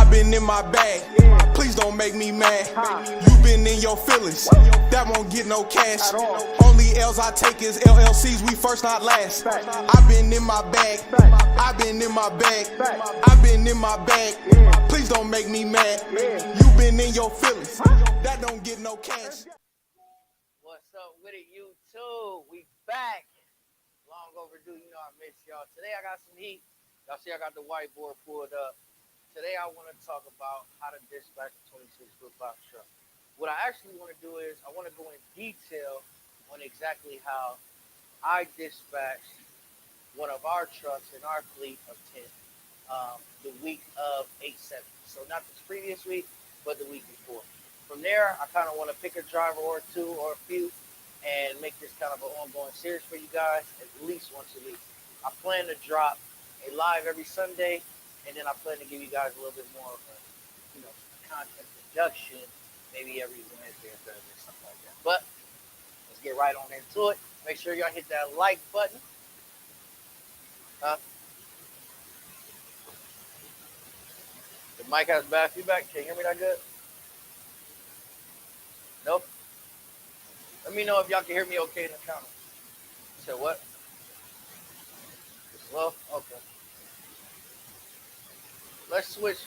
I been in my bag. Please don't make me mad. You been in your feelings. That won't get no cash. Only L's I take is LLCs. We first, not last. I been in my bag. I been in my bag. I been in my bag. Please don't make me mad. You been in your feelings. That don't get no cash. What's up with it, YouTube? We back. Long overdue. You know I missed y'all. Today I got some heat. Y'all see I got the whiteboard pulled up. Today I want to talk about how to dispatch a 26-foot box truck. What I actually want to do is I want to go in detail on exactly how I dispatched one of our trucks in our fleet of 10 the week of 8/7. So not this previous week, but the week before. From there, I kind of want to pick a driver or two or a few and make this kind of an ongoing series for you guys at least once a week. I plan to drop a live every Sunday. And then I plan to give you guys a little bit more of a, content production, maybe every Wednesday or Thursday, something like that. But let's get right on into it. Make sure y'all hit that like button. The mic has bad feedback. Can you hear me that good? Nope. Let me know if y'all can hear me okay in the comments. You said what? Slow? Okay. Let's switch.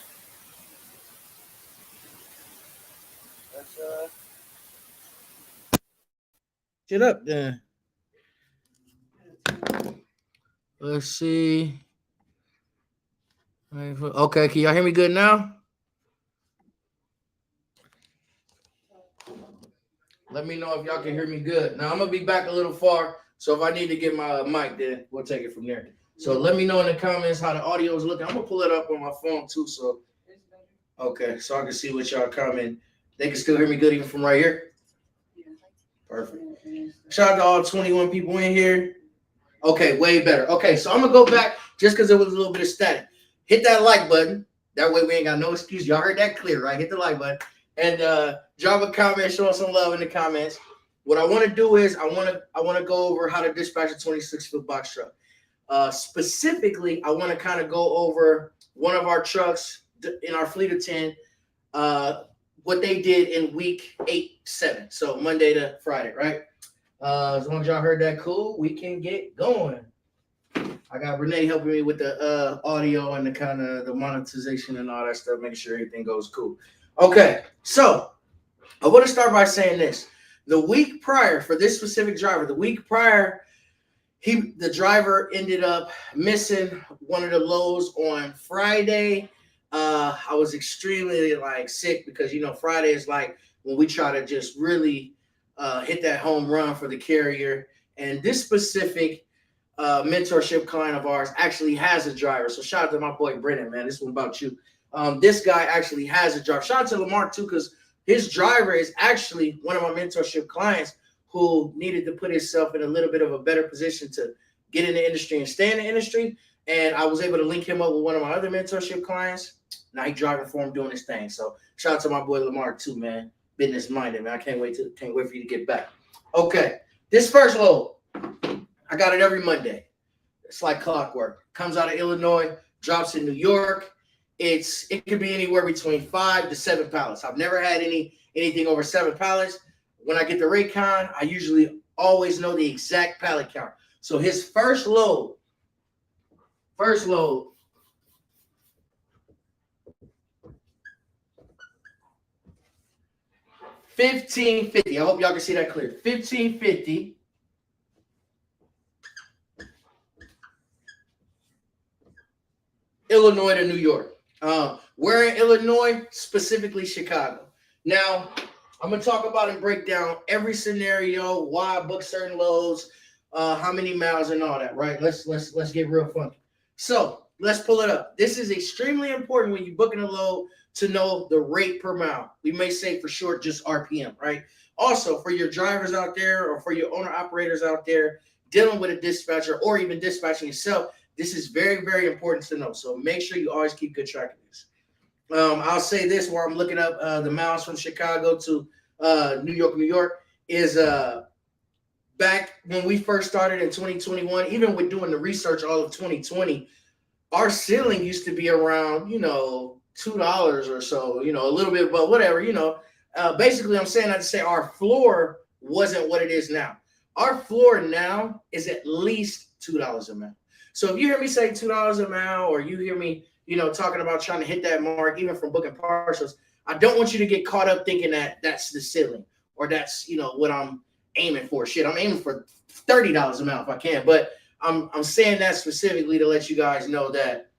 Shut up then. Let's see. Okay, can y'all hear me good now? Let me know if y'all can hear me good. Now I'm gonna be back a little far, so if I need to get my mic, then we'll take it from there. So let me know in the comments how the audio is looking. I'm gonna pull it up on my phone too, so okay, so I can see what y'all comment. They can still hear me good even from right here. Perfect. Shout out to all 21 people in here. Okay, way better. Okay, so I'm gonna go back just because it was a little bit of static. Hit that like button. That way we ain't got no excuse. Y'all heard that clear, right? Hit the like button and drop a comment, show us some love in the comments. What I want to do is I want to go over how to dispatch a 26-foot box truck. Specifically, I want to kind of go over one of our trucks in our fleet of 10, what they did in week 8/7, so Monday to Friday, right? As long as y'all heard that, cool, we can get going. I got Renee helping me with the audio and the kind of the monetization and all that stuff, making sure everything goes cool. Okay, so I want to start by saying this. The week prior, for this specific driver, the week prior, the driver ended up missing one of the loads on Friday. I was extremely sick because Friday is like when we try to just really hit that home run for the carrier. And this specific mentorship client of ours actually has a driver. So shout out to my boy Brennan, man. This one about you. This guy actually has a driver. Shout out to Lamar too, because his driver is actually one of my mentorship clients who needed to put himself in a little bit of a better position to get in the industry and stay in the industry. And I was able to link him up with one of my other mentorship clients. Now he's driving for him, doing his thing. So shout out to my boy Lamar too, man. Business minded, man. I can't wait for you to get back. Okay, this first load, I got it every Monday. It's like clockwork. Comes out of Illinois, drops in New York. It could be anywhere between 5 to 7 pallets. I've never had anything over 7 pallets. When I get the Raycon, I usually always know the exact pallet count. So his first load, 1550. I hope y'all can see that clear. 1550. Illinois to New York. Where in Illinois? Specifically Chicago. Now, I'm going to talk about and break down every scenario, why I book certain loads, how many miles and all that, right? Let's get real funky. So let's pull it up. This is extremely important when you're booking a load to know the rate per mile. We may say for short, just RPM, right? Also, for your drivers out there or for your owner operators out there dealing with a dispatcher or even dispatching yourself, this is very, very important to know. So make sure you always keep good track of this. I'll say this while I'm looking up the miles from Chicago to New York, is back when we first started in 2021, even with doing the research all of 2020, our ceiling used to be around, $2 or so, you know, a little bit, but whatever, you know. Basically, I'm saying that to say our floor wasn't what it is now. Our floor now is at least $2 a mile. So if you hear me say $2 a mile, or you hear me, you know, talking about trying to hit that mark, even from booking partials, I don't want you to get caught up thinking that that's the ceiling, or that's, you know, what I'm aiming for. Shit, I'm aiming for $30 a mile if I can, but I'm saying that specifically to let you guys know that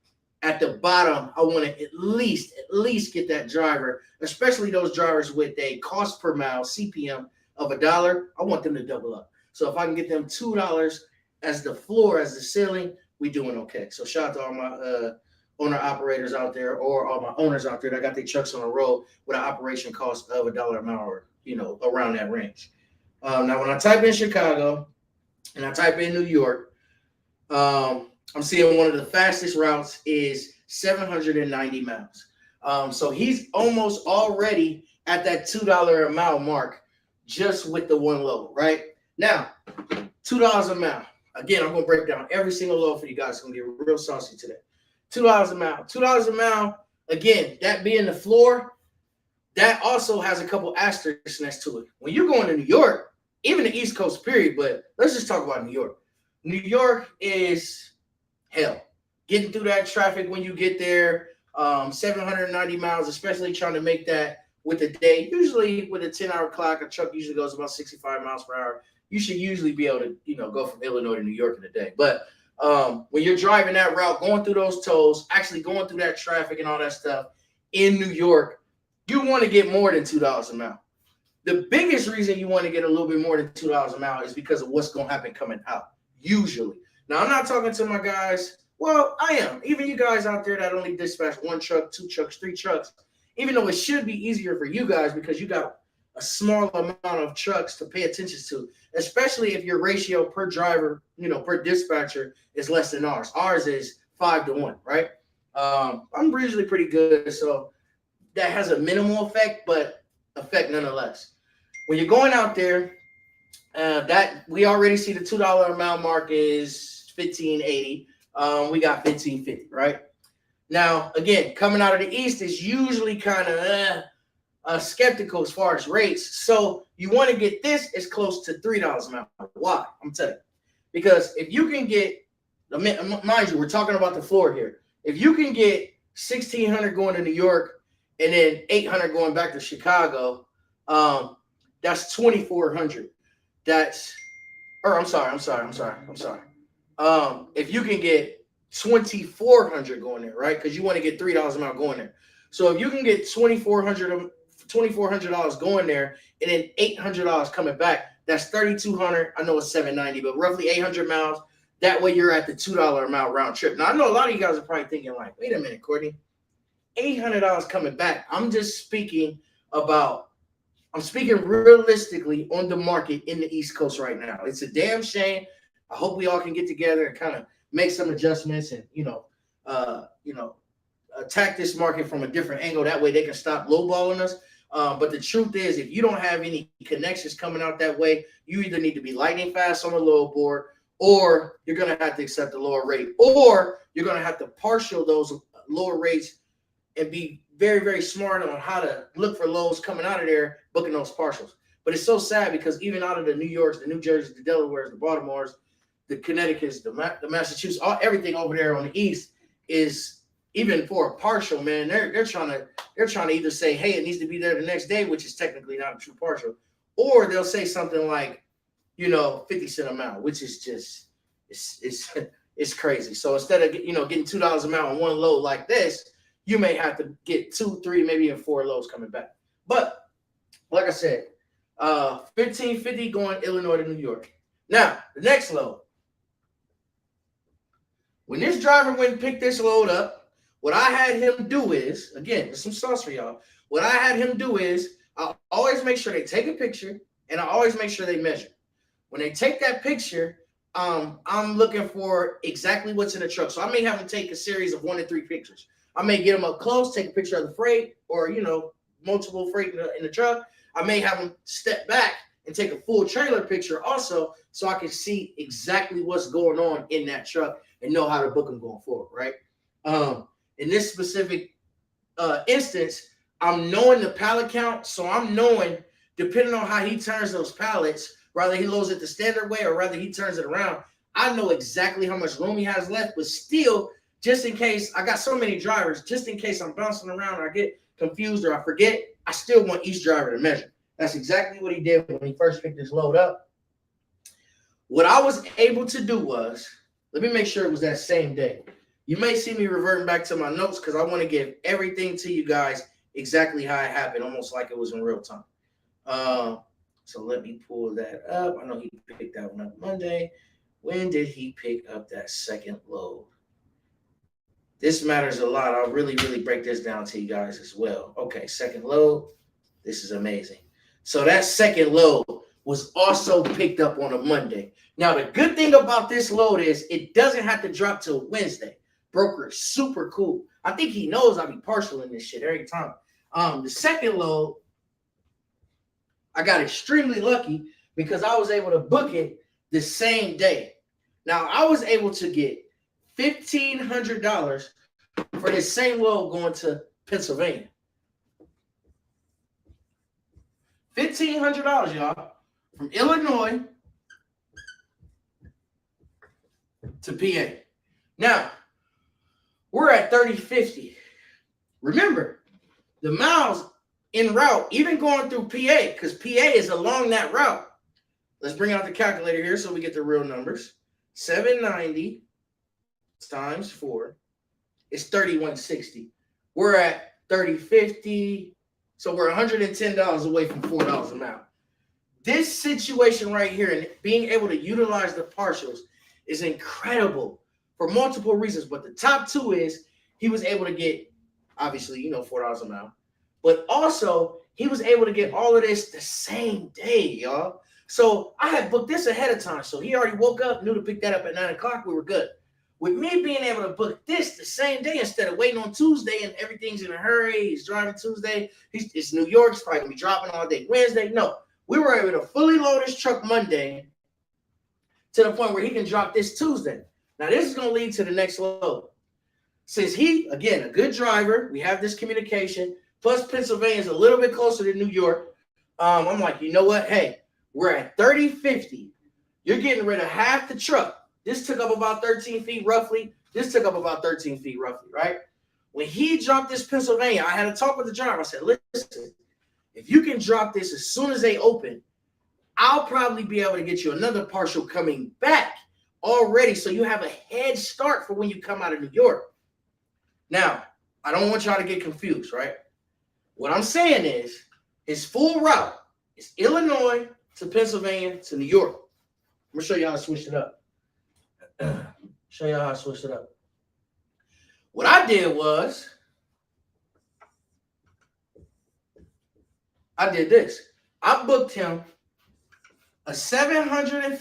at the bottom, I want to at least get that driver, especially those drivers with a cost per mile CPM of $1. I want them to double up. So if I can get them $2 as the floor, as the ceiling, we doing okay. So shout out to all my owner operators out there, or all my owners out there that got their trucks on the road with an operation cost of $1 a mile, or, you know, around that range. Now, when I type in Chicago and I type in New York, I'm seeing one of the fastest routes is 790 miles. So he's almost already at that $2 a mile mark just with the one load, right? Now, $2 a mile. Again, I'm going to break down every single load for you guys. It's going to get real saucy today. $2 a mile. $2 a mile, again, that being the floor, that also has a couple asterisks next to it. When you're going to New York, even the East Coast period, but let's just talk about New York. New York is hell. Getting through that traffic when you get there, 790 miles, especially trying to make that with a day. Usually with a 10-hour clock, a truck usually goes about 65 miles per hour. You should usually be able to, you know, go from Illinois to New York in a day. But when you're driving that route, going through those tolls, actually going through that traffic and all that stuff in New York, you want to get more than $2 a mile. The biggest reason you want to get a little bit more than $2 a mile is because of what's going to happen coming out. Usually. Now, I'm not talking to my guys. Well, I am. Even you guys out there that only dispatch 1 truck, 2 trucks, 3 trucks, even though it should be easier for you guys because you got a small amount of trucks to pay attention to, especially if your ratio per driver, you know, per dispatcher is less than ours. Ours is 5 to 1, right? I'm usually pretty good, so that has a minimal effect, but effect nonetheless. When you're going out there, that we already see the $2 a mile mark is 1580. We got 1550, right? Now, again, coming out of the East is usually kind of skeptical as far as rates. So you want to get this as close to $3 a mile. Why? I'm telling you. Because if you can get, mind you, we're talking about the floor here. If you can get 1,600 going to New York and then 800 going back to Chicago, that's 2,400. I'm sorry. If you can get 2,400 going there, right? Because you want to get $3 a mile going there. So if you can get $2,400 going there and then $800 coming back, that's 3,200. I know it's 790, but roughly 800 miles. That way you're at the $2 a mile round trip. Now I know a lot of you guys are probably thinking like, wait a minute, Courtney, $800 coming back. I'm speaking realistically on the market in the East Coast right now. It's a damn shame. I hope we all can get together and kind of make some adjustments and, attack this market from a different angle. That way they can stop lowballing us. But the truth is, if you don't have any connections coming out that way, you either need to be lightning fast on the load board, or you're going to have to accept a lower rate, or you're going to have to partial those lower rates and be very, very smart on how to look for lows coming out of there, booking those partials. But it's so sad because even out of the New Yorks, the New Jerseys, the Delawares, the Baltimores, the Connecticut's, the Massachusetts, everything over there on the East is, even for a partial, man, they're trying to either say, hey, it needs to be there the next day, which is technically not a true partial, or they'll say something like, 50 cents a mile, which is just it's crazy. So instead of getting $2 a mile on one load like this, you may have to get 2, 3, maybe even 4 loads coming back. But like I said, 1550 going Illinois to New York. Now, the next load. When this driver went and picked this load up, what I had him do is, again, there's some sauce for y'all. What I had him do is, I always make sure they take a picture, and I always make sure they measure. When they take that picture, I'm looking for exactly what's in the truck. So I may have them take a series of 1 to 3 pictures. I may get them up close, take a picture of the freight, or multiple freight in the truck. I may have them step back and take a full trailer picture also, so I can see exactly what's going on in that truck and know how to book them going forward, right? In this specific instance, I'm knowing the pallet count, so I'm knowing, depending on how he turns those pallets, whether he loads it the standard way or whether he turns it around, I know exactly how much room he has left. But still, just in case, I got so many drivers, just in case I'm bouncing around or I get confused or I forget, I still want each driver to measure. That's exactly what he did when he first picked this load up. What I was able to do was, let me make sure it was that same day. You may see me reverting back to my notes because I want to give everything to you guys exactly how it happened, almost like it was in real time. So let me pull that up. I know he picked that one up Monday. When did he pick up that second load? This matters a lot. I'll really break this down to you guys as well. Okay, second load. This is amazing. So that second load was also picked up on a Monday. Now, the good thing about this load is it doesn't have to drop till Wednesday. Broker is super cool. I think he knows I be partial in this shit every time. The second load, I got extremely lucky because I was able to book it the same day. Now, I was able to get $1,500 for this same load going to Pennsylvania. $1,500, y'all, from Illinois to PA. Now, we're at 3050. Remember, the miles en route, even going through PA, because PA is along that route. Let's bring out the calculator here so we get the real numbers. 790 times 4 is 3160. We're at 3050. So we're $110 away from $4 a mile. This situation right here and being able to utilize the partials is incredible for multiple reasons. But the top two is he was able to get, obviously, $4 a mile. But also, he was able to get all of this the same day, y'all. So I had booked this ahead of time. So he already woke up, knew to pick that up at 9 o'clock. We were good. With me being able to book this the same day instead of waiting on Tuesday and everything's in a hurry, he's driving Tuesday, it's New York, it's probably going to be dropping all day Wednesday. No, we were able to fully load his truck Monday to the point where he can drop this Tuesday. Now, this is going to lead to the next load. Since he, again, a good driver, we have this communication, plus Pennsylvania is a little bit closer to New York. I'm like, you know what? Hey, we're at 3050. You're getting rid of half the truck. This took up about 13 feet roughly. This took up about 13 feet roughly, right? When he dropped this Pennsylvania, I had a talk with the driver. I said, listen, if you can drop this as soon as they open, I'll probably be able to get you another partial coming back already so you have a head start for when you come out of New York. Now, I don't want y'all to get confused, right? What I'm saying is his full route is Illinois to Pennsylvania to New York. I'm going to show you how I switched it up. Show you how I switched it up. What I did was I did this. I booked him a $750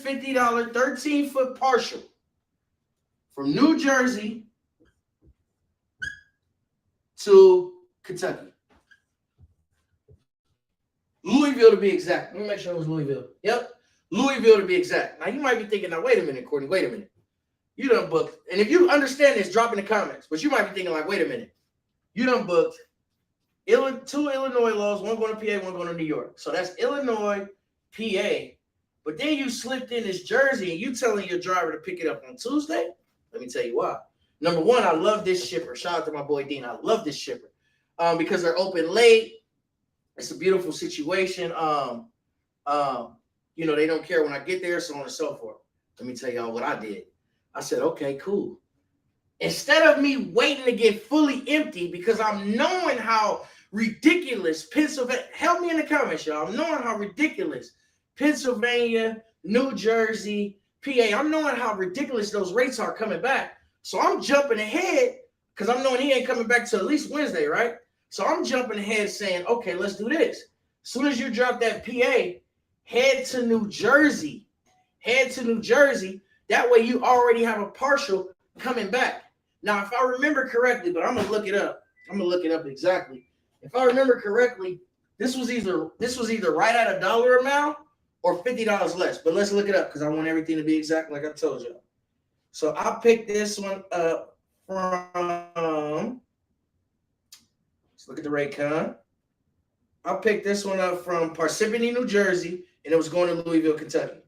13-foot partial from New Jersey to Kentucky. Louisville to be exact. Let me make sure it was Louisville. Yep. Louisville to be exact. Now, you might be thinking, now, wait a minute, Courtney, wait a minute. You done booked, and if you understand this, drop in the comments, but you might be thinking like, wait a minute. You done booked two Illinois loads, one going to PA, one going to New York. So that's Illinois, PA. But then you slipped in this Jersey, and you telling your driver to pick it up on Tuesday? Let me tell you why. Number one, I love this shipper. Shout out to my boy Dean. I love this shipper because they're open late. It's a beautiful situation. They don't care when I get there, so on and so forth. Let me tell y'all what I did. I said, okay, cool. Instead of me waiting to get fully empty because I'm knowing how ridiculous Pennsylvania, help me in the comments, y'all. I'm knowing how ridiculous Pennsylvania, New Jersey, PA, I'm knowing how ridiculous those rates are coming back. So I'm jumping ahead because I'm knowing he ain't coming back till at least Wednesday, right? So I'm jumping ahead saying, okay, let's do this. As soon as you drop that PA, head to New Jersey. Head to New Jersey. That way you already have a partial coming back. Now, if I remember correctly, but I'm going to look it up. I'm going to look it up exactly. If I remember correctly, this was either right at $1 a mile or $50 less. But let's look it up because I want everything to be exact like I told you. So I picked this one up from Let's look at the Raycon. I picked this one up from Parsippany, New Jersey, and it was going to Louisville, Kentucky.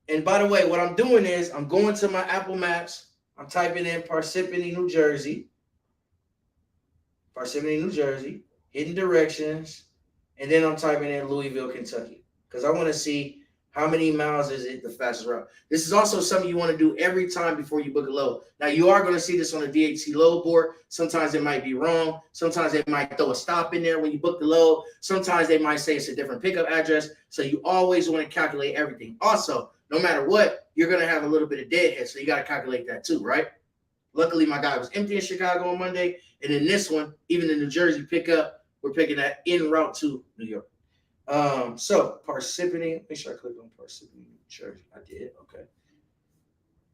And by the way, what I'm doing is I'm going to my Apple Maps. I'm typing in Parsippany, New Jersey. Parsippany, New Jersey. Hidden directions. And then I'm typing in Louisville, Kentucky. Because I want to see how many miles is it the fastest route. This is also something you want to do every time before you book a load. Now, you are going to see this on the DHT load board. Sometimes it might be wrong. Sometimes they might throw a stop in there when you book the load. Sometimes they might say it's a different pickup address. So you always want to calculate everything. Also, no matter what, you're going to have a little bit of deadhead. So you got to calculate that too, right? Luckily, my guy was empty in Chicago on Monday. And in this one, even the New Jersey pickup, we're picking that en route to New York. So Parsippany, make sure I click on Parsippany, New Jersey. I did, okay.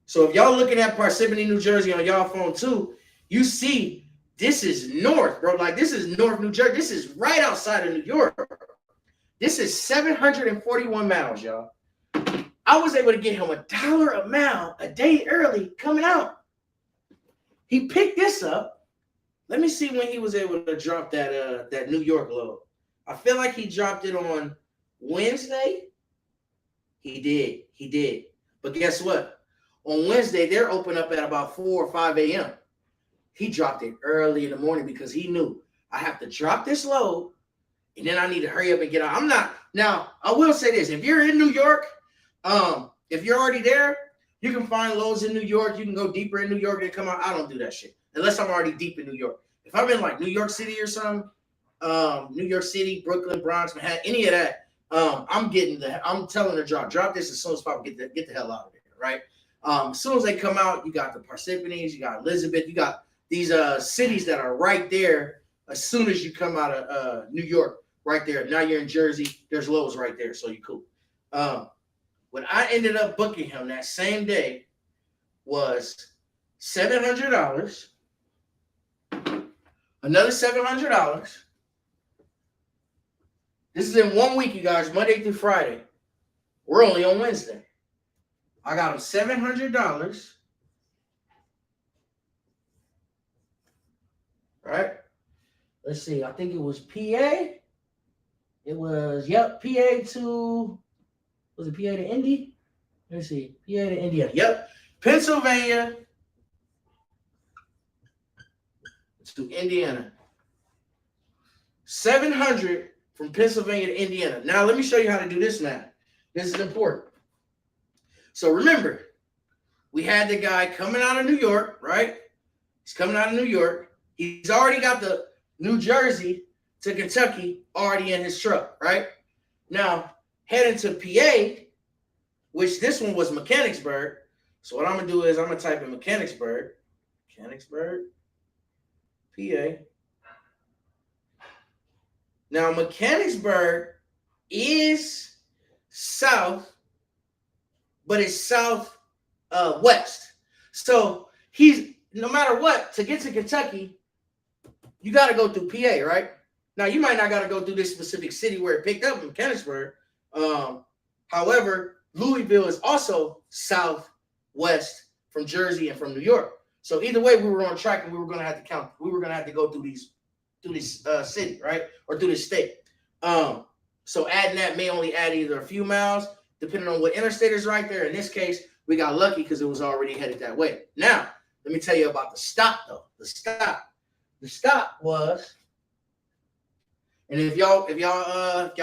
So if y'all looking at Parsippany, New Jersey on y'all phone too, you see this is north, bro. Like this is North New Jersey. This is right outside of New York. This is 741 miles, y'all. I was able to get him $1 a mile a day early coming out. He picked this up. Let me see when he was able to drop that New York load. I feel like he dropped it on Wednesday. He did. But guess what? On Wednesday, they're open up at about 4 or 5 a.m. He dropped it early in the morning because he knew I have to drop this load and then I need to hurry up and get out. Now, I will say this. If you're in New York, if you're already there, you can find loads in New York. You can go deeper in New York and come out. I don't do that shit unless I'm already deep in New York. If I'm in like New York City or something, New York City, Brooklyn, Bronx, Manhattan, any of that, I'm telling the drop this as soon as possible. Get the hell out of there, right? As soon as they come out, you got the Parsippany's, you got Elizabeth, you got these cities that are right there. As soon as you come out of New York, right there. Now you're in Jersey. There's loads right there, so you're cool. What I ended up booking him that same day was $700, another $700. This is in 1 week, you guys, Monday through Friday. We're only on Wednesday. I got him $700. Right? Let's see. I think it was PA. It was, PA to, was it PA to Indy? Let me see. PA to Indiana. Yep. Pennsylvania to Indiana. 700 from Pennsylvania to Indiana. Now, let me show you how to do this math. This is important. So remember, we had the guy coming out of New York, right? He's coming out of New York. He's already got the New Jersey to Kentucky already in his truck, right? Now, heading to PA, which this one was Mechanicsburg. So what I'm going to do is I'm going to type in Mechanicsburg, PA. Now, Mechanicsburg is south, but it's south west. So he's, no matter what, to get to Kentucky, you got to go through PA, right? Now, you might not got to go through this specific city where it picked up in Mechanicsburg. However, Louisville is also southwest from Jersey and from New York. So either way, we were on track and we were going to have to count. We were going to have to go through this city, right? Or through this state. So adding that may only add either a few miles, depending on what interstate is right there. In this case, we got lucky because it was already headed that way. Now, let me tell you about the stop, though. The stop was, and if y'all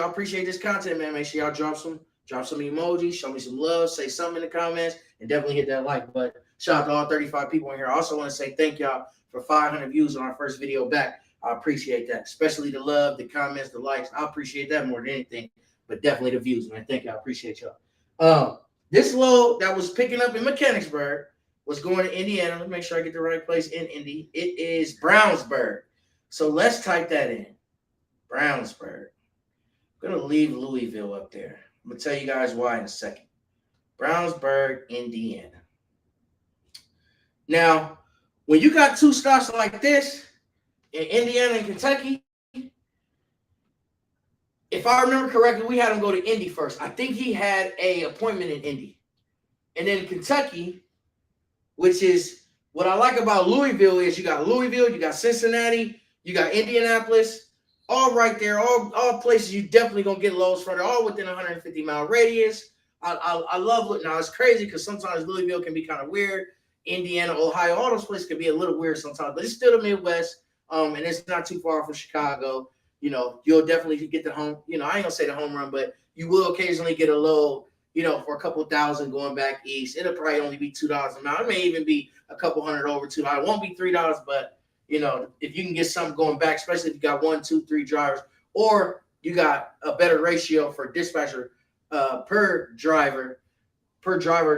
appreciate this content, man, make sure y'all drop some emojis, show me some love, say something in the comments, and definitely hit that like button. Shout out to all 35 people in here. I also want to say thank y'all for 500 views on our first video back. I appreciate that, especially the love, the comments, the likes. I appreciate that more than anything, but definitely the views, man. Thank you. I appreciate y'all. This load that was picking up in Mechanicsburg was going to Indiana. Let me make sure I get the right place in Indy. It is Brownsburg. So let's type that in. Brownsburg. I'm going to leave Louisville up there. I'm going to tell you guys why in a second. Brownsburg, Indiana. Now, when you got two stops like this in Indiana and Kentucky, if I remember correctly, we had him go to Indy first. I think he had an appointment in Indy. And then Kentucky, which is what I like about Louisville, is you got Louisville, you got Cincinnati, You got Indianapolis, all right there, all places you definitely gonna get loads from. They're all within 150-mile radius. I love it. Now it's crazy because sometimes Louisville can be kind of weird. Indiana, Ohio, all those places can be a little weird sometimes, but it's still the Midwest. And it's not too far from Chicago. You know, you'll definitely get the home. You know, I ain't gonna say the home run, but you will occasionally get a load. You know, for a couple thousand going back east. It'll probably only be $2 a mile. It may even be a couple hundred over $2. It won't be $3, but you know, if you can get something going back, especially if you got 1, 2, 3 drivers, or you got a better ratio for dispatcher per driver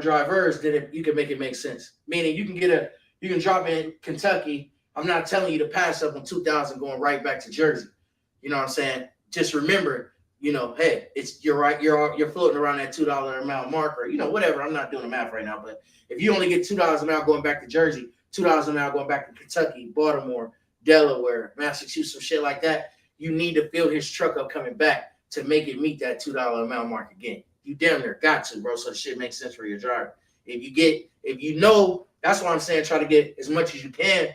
drivers, then you can make it make sense. Meaning you can drop in Kentucky. I'm not telling you to pass up on 2,000 going right back to Jersey. You know what I'm saying? Just remember, you know, hey, you're right. You're floating around that $2 a mile mark, or you know, whatever. I'm not doing the math right now, but if you only get $2 a mile going back to Jersey, $2 a mile going back to Kentucky, Baltimore, Delaware, Massachusetts, some shit like that, you need to fill his truck up coming back to make it meet that $2 a mile mark again. You damn near got to, bro. So the shit makes sense for your driver. If you know, that's why I'm saying try to get as much as you can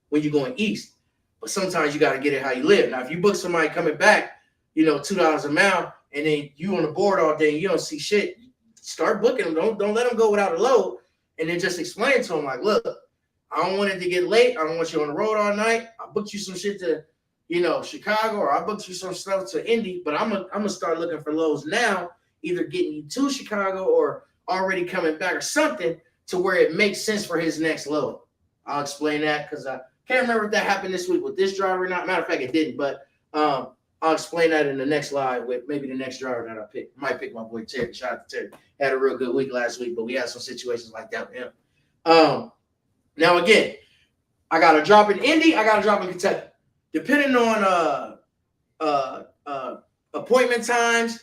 when you're going east. But sometimes you got to get it how you live. Now, if you book somebody coming back, you know, $2 a mile, and then you on the board all day, and you don't see shit, start booking them. Don't let them go without a load. And then just explain to them, like, look, I don't want it to get late. I don't want you on the road all night. I booked you some shit to, you know, Chicago, or I booked you some stuff to Indy, but I'm gonna start looking for loads now, either getting you to Chicago or already coming back or something to where it makes sense for his next load. I'll explain that because I can't remember if that happened this week with this driver or not. Matter of fact, it didn't, but I'll explain that in the next live with maybe the next driver that I pick. I might pick my boy Terry. Shout out to Terry. Had a real good week last week, but we had some situations like that with him. Now, again, I got to drop in Indy. I got to drop in Kentucky. Depending on appointment times,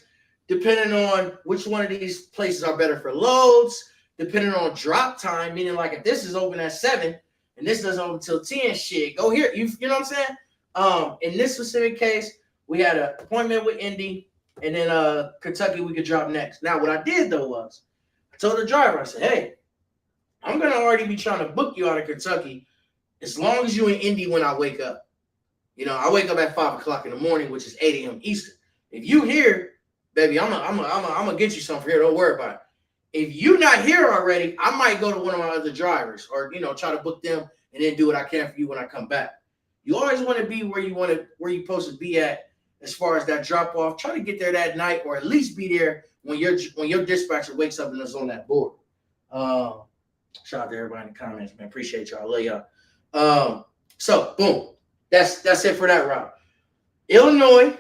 depending on which one of these places are better for loads, depending on drop time, meaning like if this is open at 7 and this doesn't open until 10, shit, go here. You know what I'm saying? In this specific case, we had an appointment with Indy, and then Kentucky we could drop next. Now, what I did, though, was I told the driver, I said, hey, I'm going to already be trying to book you out of Kentucky as long as you in Indy when I wake up. You know, I wake up at 5 o'clock in the morning, which is 8 a.m. Eastern. If you here, baby, I'm gonna get you something for here. Don't worry about it. If you not here already, I might go to one of my other drivers, or you know, try to book them and then do what I can for you when I come back. You always want to be where you're supposed to be at as far as that drop off. Try to get there that night, or at least be there when your dispatcher wakes up and is on that board. Shout out to everybody in the comments, man. Appreciate y'all. Love y'all. So boom. That's it for that route. Illinois.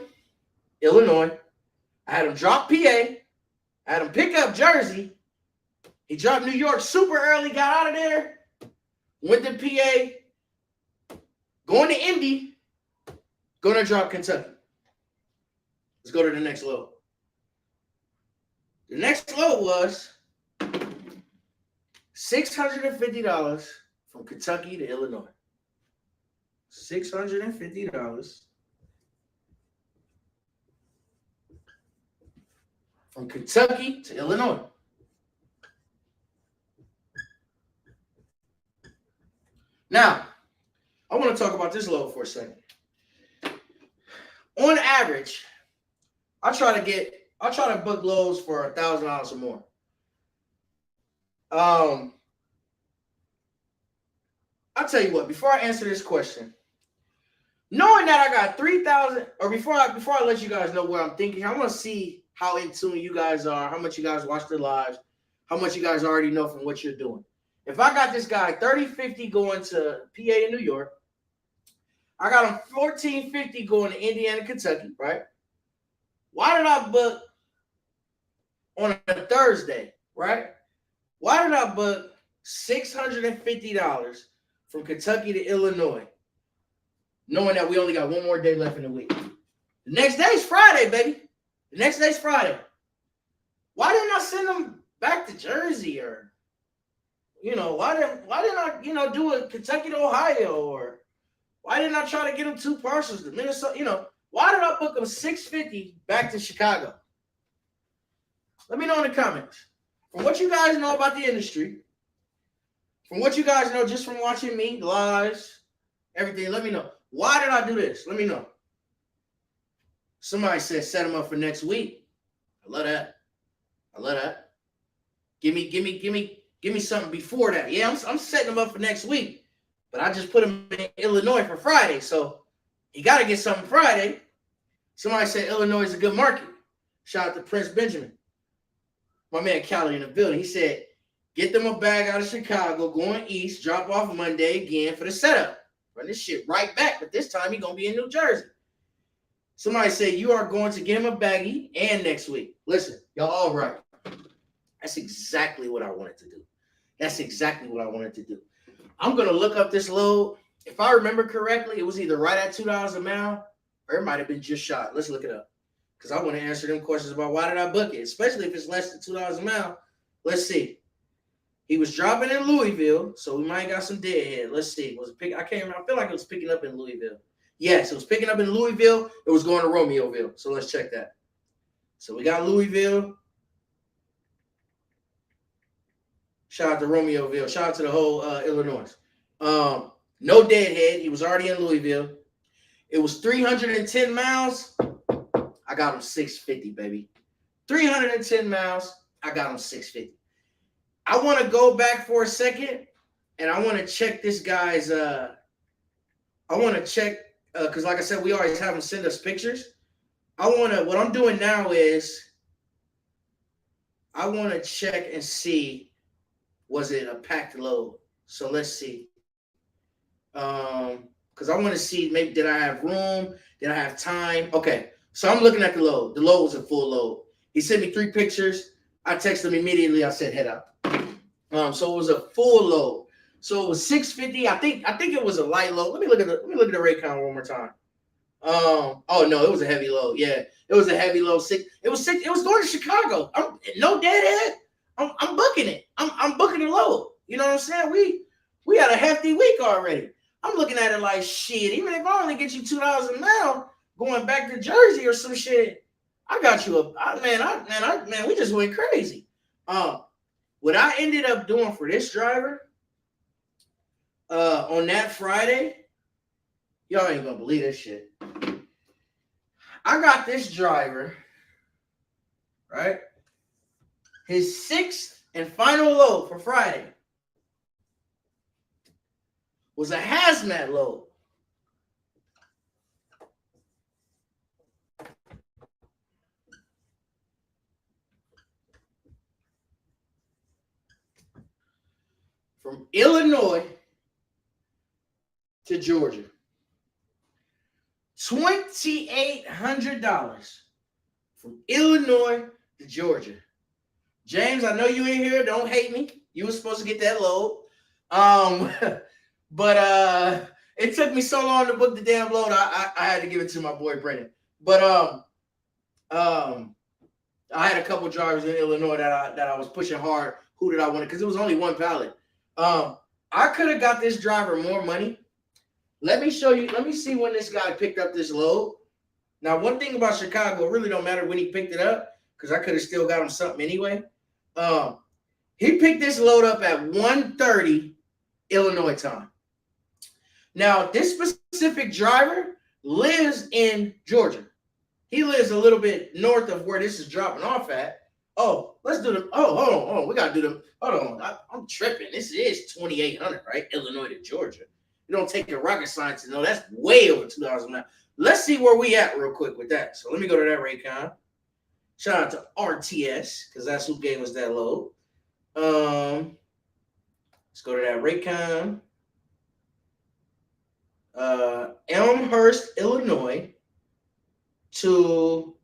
I had him drop PA. I had him pick up Jersey. He dropped New York super early, got out of there, went to PA, going to Indy, going to drop Kentucky. Let's go to the next load. The next load was $650 from Kentucky to Illinois. $650 from Kentucky to Illinois. Now, I want to talk about this load for a second. On average, I try to book loads for $1,000 or more. I'll tell you what, before I answer this question, knowing that I got 3,000, or before I let you guys know what I'm thinking, I want to see how in tune you guys are, how much you guys watch the lives, how much you guys already know from what you're doing. If I got this guy 3050 going to PA in New York, I got him 1450 going to Indiana, Kentucky, right? Why did I book on a Thursday, right? Why did I book $650 from Kentucky to Illinois, knowing that we only got one more day left in the week? The next day's Friday, baby. The next day's Friday. Why didn't I send them back to Jersey, or, you know, why didn't I, you know, do a Kentucky to Ohio, or why didn't I try to get them 2 parcels to Minnesota? You know, why did I book them $650 back to Chicago? Let me know in the comments. From what you guys know about the industry, from what you guys know just from watching me, lives, everything, let me know. Why did I do this? Let me know. Somebody said set them up for next week. I love that. I love that. Give me something before that. Yeah, I'm setting them up for next week, but I just put them in Illinois for Friday, so you got to get something Friday. Somebody said Illinois is a good market. Shout out to Prince Benjamin. My man Callie in the building. He said, get them a bag out of Chicago, going east, drop off Monday again for the setup. Run this shit right back, but this time he's going to be in New Jersey. Somebody said, you are going to get him a baggie and next week. Listen, y'all all right. That's exactly what I wanted to do. That's exactly what I wanted to do. I'm going to look up this load. If I remember correctly, it was either right at $2 a mile or it might have been just shot. Let's look it up. Because I want to answer them questions about why did I book it, especially if it's less than $2 a mile. Let's see. He was dropping in Louisville, so we might got some deadhead. Let's see. Was it pick? I can't remember. I feel like it was picking up in Louisville. Yes, it was picking up in Louisville. It was going to Romeoville. So let's check that. So we got Louisville. Shout out to Romeoville. Shout out to the whole Illinois. No deadhead. He was already in Louisville. It was 310 miles. I got him 650, baby. 310 miles. I got him 650. I want to go back for a second, and I want to check this guy's. I want to check because, like I said, we always have him send us pictures. What I'm doing now is I want to check and see, was it a packed load? So let's see. Because I want to see, maybe did I have room? Did I have time? Okay, so I'm looking at the load. The load was a full load. He sent me 3 pictures. I texted him immediately. I said, head up. So it was a full load. So it was 650. I think it was a light load. Let me look at the rate count one more time. Oh no, it was a heavy load. Yeah, it was a heavy load. It was going to Chicago. No deadhead. I'm booking it. I'm booking the load. You know what I'm saying? We had a hefty week already. I'm looking at it like shit. Even if I only get you $2 a mile going back to Jersey or some shit, I got you man. We just went crazy. What I ended up doing for this driver on that Friday, y'all ain't gonna believe this shit. I got this driver, right? His 6th and final load for Friday was a hazmat load. From Illinois to Georgia. $2,800 from Illinois to Georgia. James, I know you in here. Don't hate me. You were supposed to get that load. But it took me so long to book the damn load. I had to give it to my boy Brennan. But I had a couple drivers in Illinois that I was pushing hard. Who did I want? Because it was only one pallet. I could have got this driver more money. Let me show you. Let me see when this guy picked up this load. Now, one thing about Chicago, it really don't matter when he picked it up because I could have still got him something anyway. He picked this load up at 1:30 Illinois time. Now, this specific driver lives in Georgia. He lives a little bit north of where this is dropping off at. Oh, let's do the. Oh, hold on. We gotta do the. Hold on. I'm tripping. This is 2,800, right? Illinois to Georgia. You don't take your rocket science to know that's way over $2 a mile. Let's see where we at real quick with that. So let me go to that Raycon. Shout out to RTS because that's who gave us that load. Let's go to that Raycon. Elmhurst, Illinois to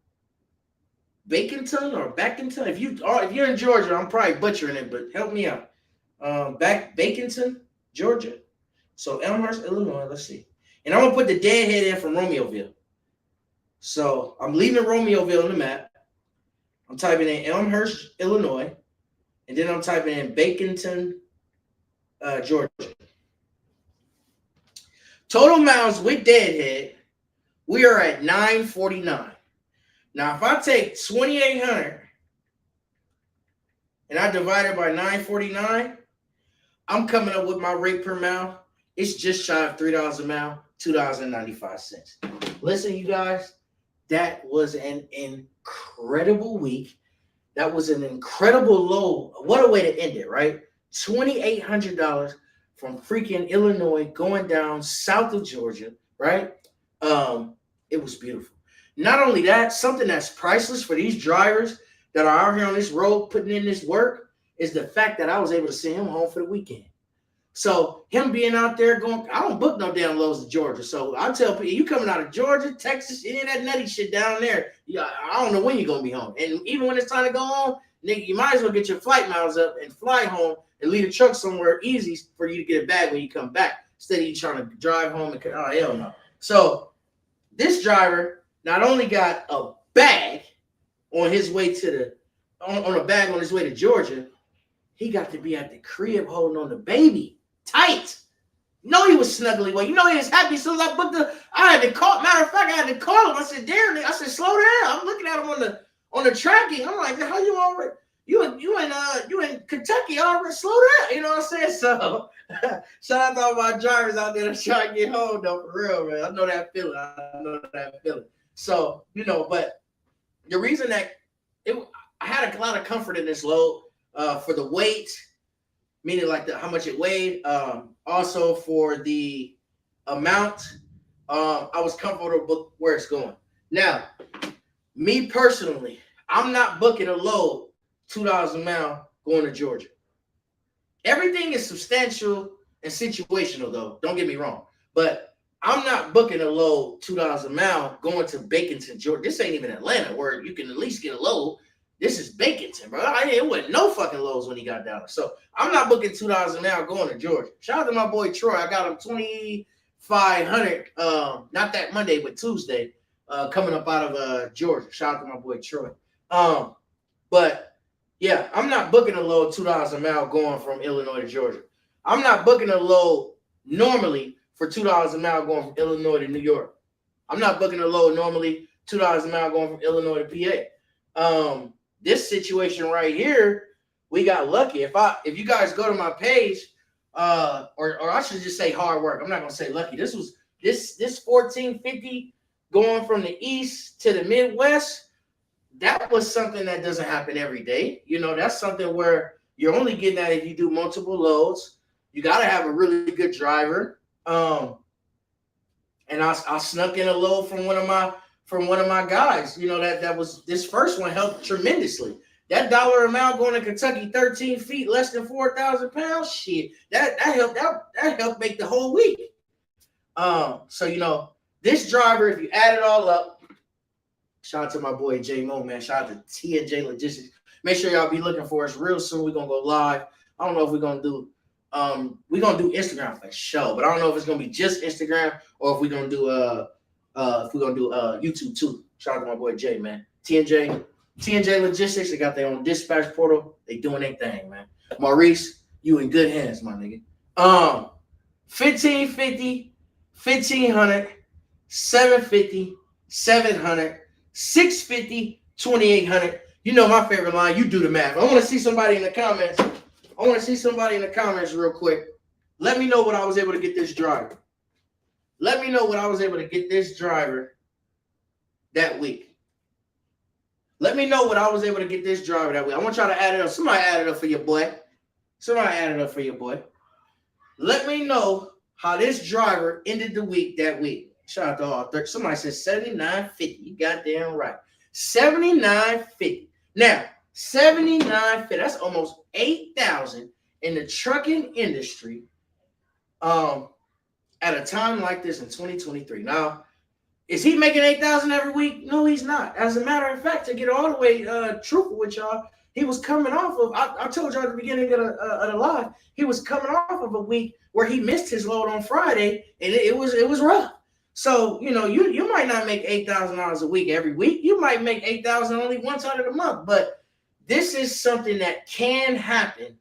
Baconton or Backenton. If you're in Georgia, I'm probably butchering it, but help me out. Baconton, Georgia. So Elmhurst, Illinois. Let's see. And I'm gonna put the deadhead in from Romeoville. So I'm leaving Romeoville on the map. I'm typing in Elmhurst, Illinois, and then I'm typing in Baconton, Georgia. Total miles with deadhead, we are at 949. Now, if I take 2,800 and I divide it by 949, I'm coming up with my rate per mile It's just shy of $3 a mile, $2.95. Listen, you guys, that was an incredible week. That was an incredible low. What a way to end it, right? $2,800 from freaking Illinois going down south of Georgia, right? It was beautiful. Not only that, something that's priceless for these drivers that are out here on this road putting in this work is the fact that I was able to send him home for the weekend. So him being out there going, I don't book no damn loads to Georgia. So I tell people, you coming out of Georgia, Texas, any of that nutty shit down there, yeah, I don't know when you're gonna be home. And even when it's time to go home, nigga, you might as well get your flight miles up and fly home and leave the truck somewhere easy for you to get it back when you come back, instead of you trying to drive home and oh hell no. So this driver not only got a bag on his way to the on a bag on his way to Georgia, he got to be at the crib holding on the baby tight. You know he was snuggly. Well, you know he was happy as soon as I booked I had to call. Matter of fact, I had to call him. I said, Darren, I said, slow down. I'm looking at him on the tracking. I'm like, how you already? You in Kentucky already? Slow down. You know what I'm saying? So shout out to all my drivers out there that's trying to get home though, for real, man. I know that feeling. So, but the reason that I had a lot of comfort in this load for the weight, meaning like how much it weighed. Also for the amount, I was comfortable where it's going. Now, me personally, I'm not booking a load $2 a mile going to Georgia. Everything is substantial and situational, though. Don't get me wrong. But I'm not booking a load $2 a mile going to Baconton, Georgia. This ain't even Atlanta, where you can at least get a load. This is Baconton, bro. It wasn't no fucking lows when he got down there. So I'm not booking $2 an hour going to Georgia. Shout out to my boy Troy. I got him 2,500. Not that Monday, but Tuesday. Coming up out of Georgia. Shout out to my boy Troy. But yeah, I'm not booking a load $2 a mile going from Illinois to Georgia. I'm not booking a load normally for $2 a mile going from Illinois to New York. I'm not booking a load normally $2 a mile going from Illinois to PA. This situation right here, we got lucky. If you guys go to my page, or I should just say hard work. I'm not gonna say lucky. This was this 1450 going from the east to the Midwest. That was something that doesn't happen every day. That's something where you're only getting that if you do multiple loads. You got to have a really good driver. And I snuck in a load from one of my guys. That was this first one helped tremendously. That dollar amount going to Kentucky, 13 feet, less than 4,000 pounds. Shit, that helped make the whole week. So this driver, if you add it all up, shout out to my boy J Mo, man. Shout out to T&J Logistics. Make sure y'all be looking for us real soon. We're gonna go live. I don't know if we're gonna do Instagram for sure, but I don't know if it's gonna be just Instagram or if we're gonna do YouTube too. Shout out to my boy Jay, man. T&J Logistics, they got their own dispatch portal. They doing their thing, man. Maurice, you in good hands, my nigga. 1550, 1500, 750, 700, 650, 2800. You know my favorite line. You do the math. I want to see somebody in the comments. Real quick. Let me know what I was able to get this driver. That week. I want y'all to add it up. Somebody add it up for your boy. Let me know how this driver ended the week that week. Shout out to all 30. Somebody said 79.50. You goddamn right. 79.50. Now, 79.50. That's almost 8,000 in the trucking industry. At a time like this in 2023. Now, is he making 8,000 every week? No, he's not. As a matter of fact, to get all the way truthful with y'all, he was coming off of. I told y'all at the beginning of the live. He was coming off of a week where he missed his load on Friday, and it was rough. So you might not make $8,000 a week every week. You might make 8,000 only once out of the month. But this is something that can happen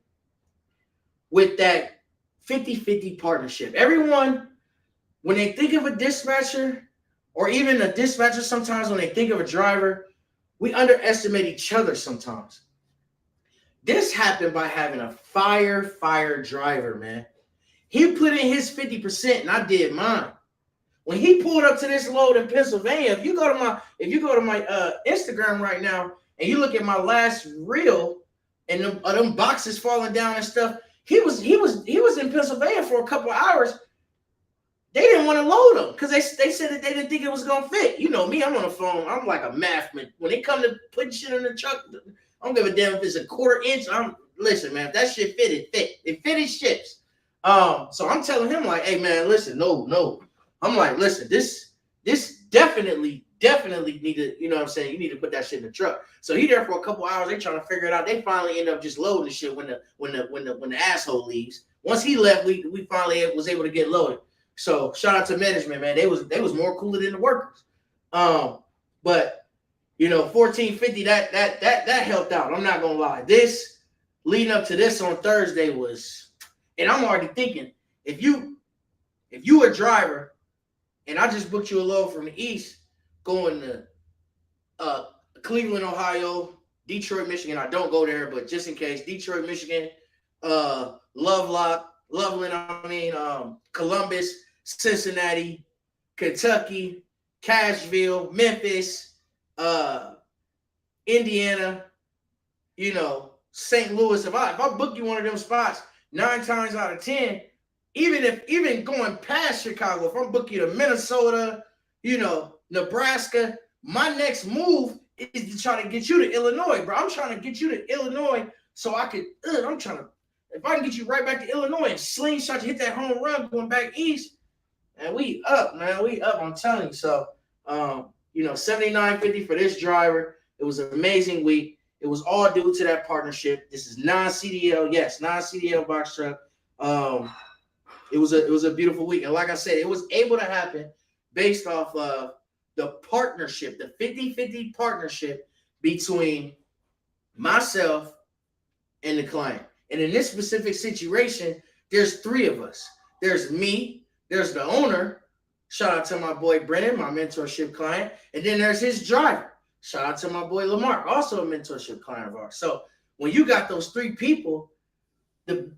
with that 50-50 partnership. Everyone, when they think of a dispatcher, or even a dispatcher, sometimes when they think of a driver, we underestimate each other sometimes. This happened by having a fire driver, man. He put in his 50% and I did mine. When he pulled up to this load in Pennsylvania, if you go to my Instagram right now and you look at my last reel and them boxes falling down and stuff, he was in Pennsylvania for a couple of hours. They didn't want to load them because they said that they didn't think it was gonna fit. You know me, I'm on the phone. I'm like a math man. When they come to put shit in the truck, I don't give a damn if it's a quarter inch. Listen, man. If that shit fit, it fit. It fitted ships. So I'm telling him like, hey man, listen, no. I'm like, listen, this definitely need to, you know what I'm saying? You need to put that shit in the truck. So he there for a couple hours. They trying to figure it out. They finally end up just loading the shit when the asshole leaves. Once he left, we finally was able to get loaded. So shout out to management, man. They was more cooler than the workers. But you know, 1450 that helped out. I'm not gonna lie. This leading up to this on Thursday was, and I'm already thinking if you a driver and I just booked you a load from the east going to Cleveland, Ohio, Detroit, Michigan. I don't go there, but just in case, Detroit, Michigan, Loveland, Columbus, Cincinnati, Kentucky, Cashville, Memphis, Indiana, you know, St. Louis. If I book you one of them spots, 9 times out of 10, even going past Chicago, if I'm booking you to Minnesota, you know, Nebraska, my next move is to try to get you to Illinois, bro. I'm trying to get you to Illinois so I could, if I can get you right back to Illinois and slingshot you, hit that home run going back east, and we up, man. We up, I'm telling you. So, you know, $79.50 for this driver. It was an amazing week. It was all due to that partnership. This is non-CDL, yes, non-CDL box truck. It was a beautiful week. And like I said, it was able to happen based off of the partnership, the 50-50 partnership between myself and the client. And in this specific situation, there's 3 of us. There's me, there's the owner. Shout out to my boy Brennan, my mentorship client. And then there's his driver. Shout out to my boy Lamar, also a mentorship client of ours. So when you got those 3 people, the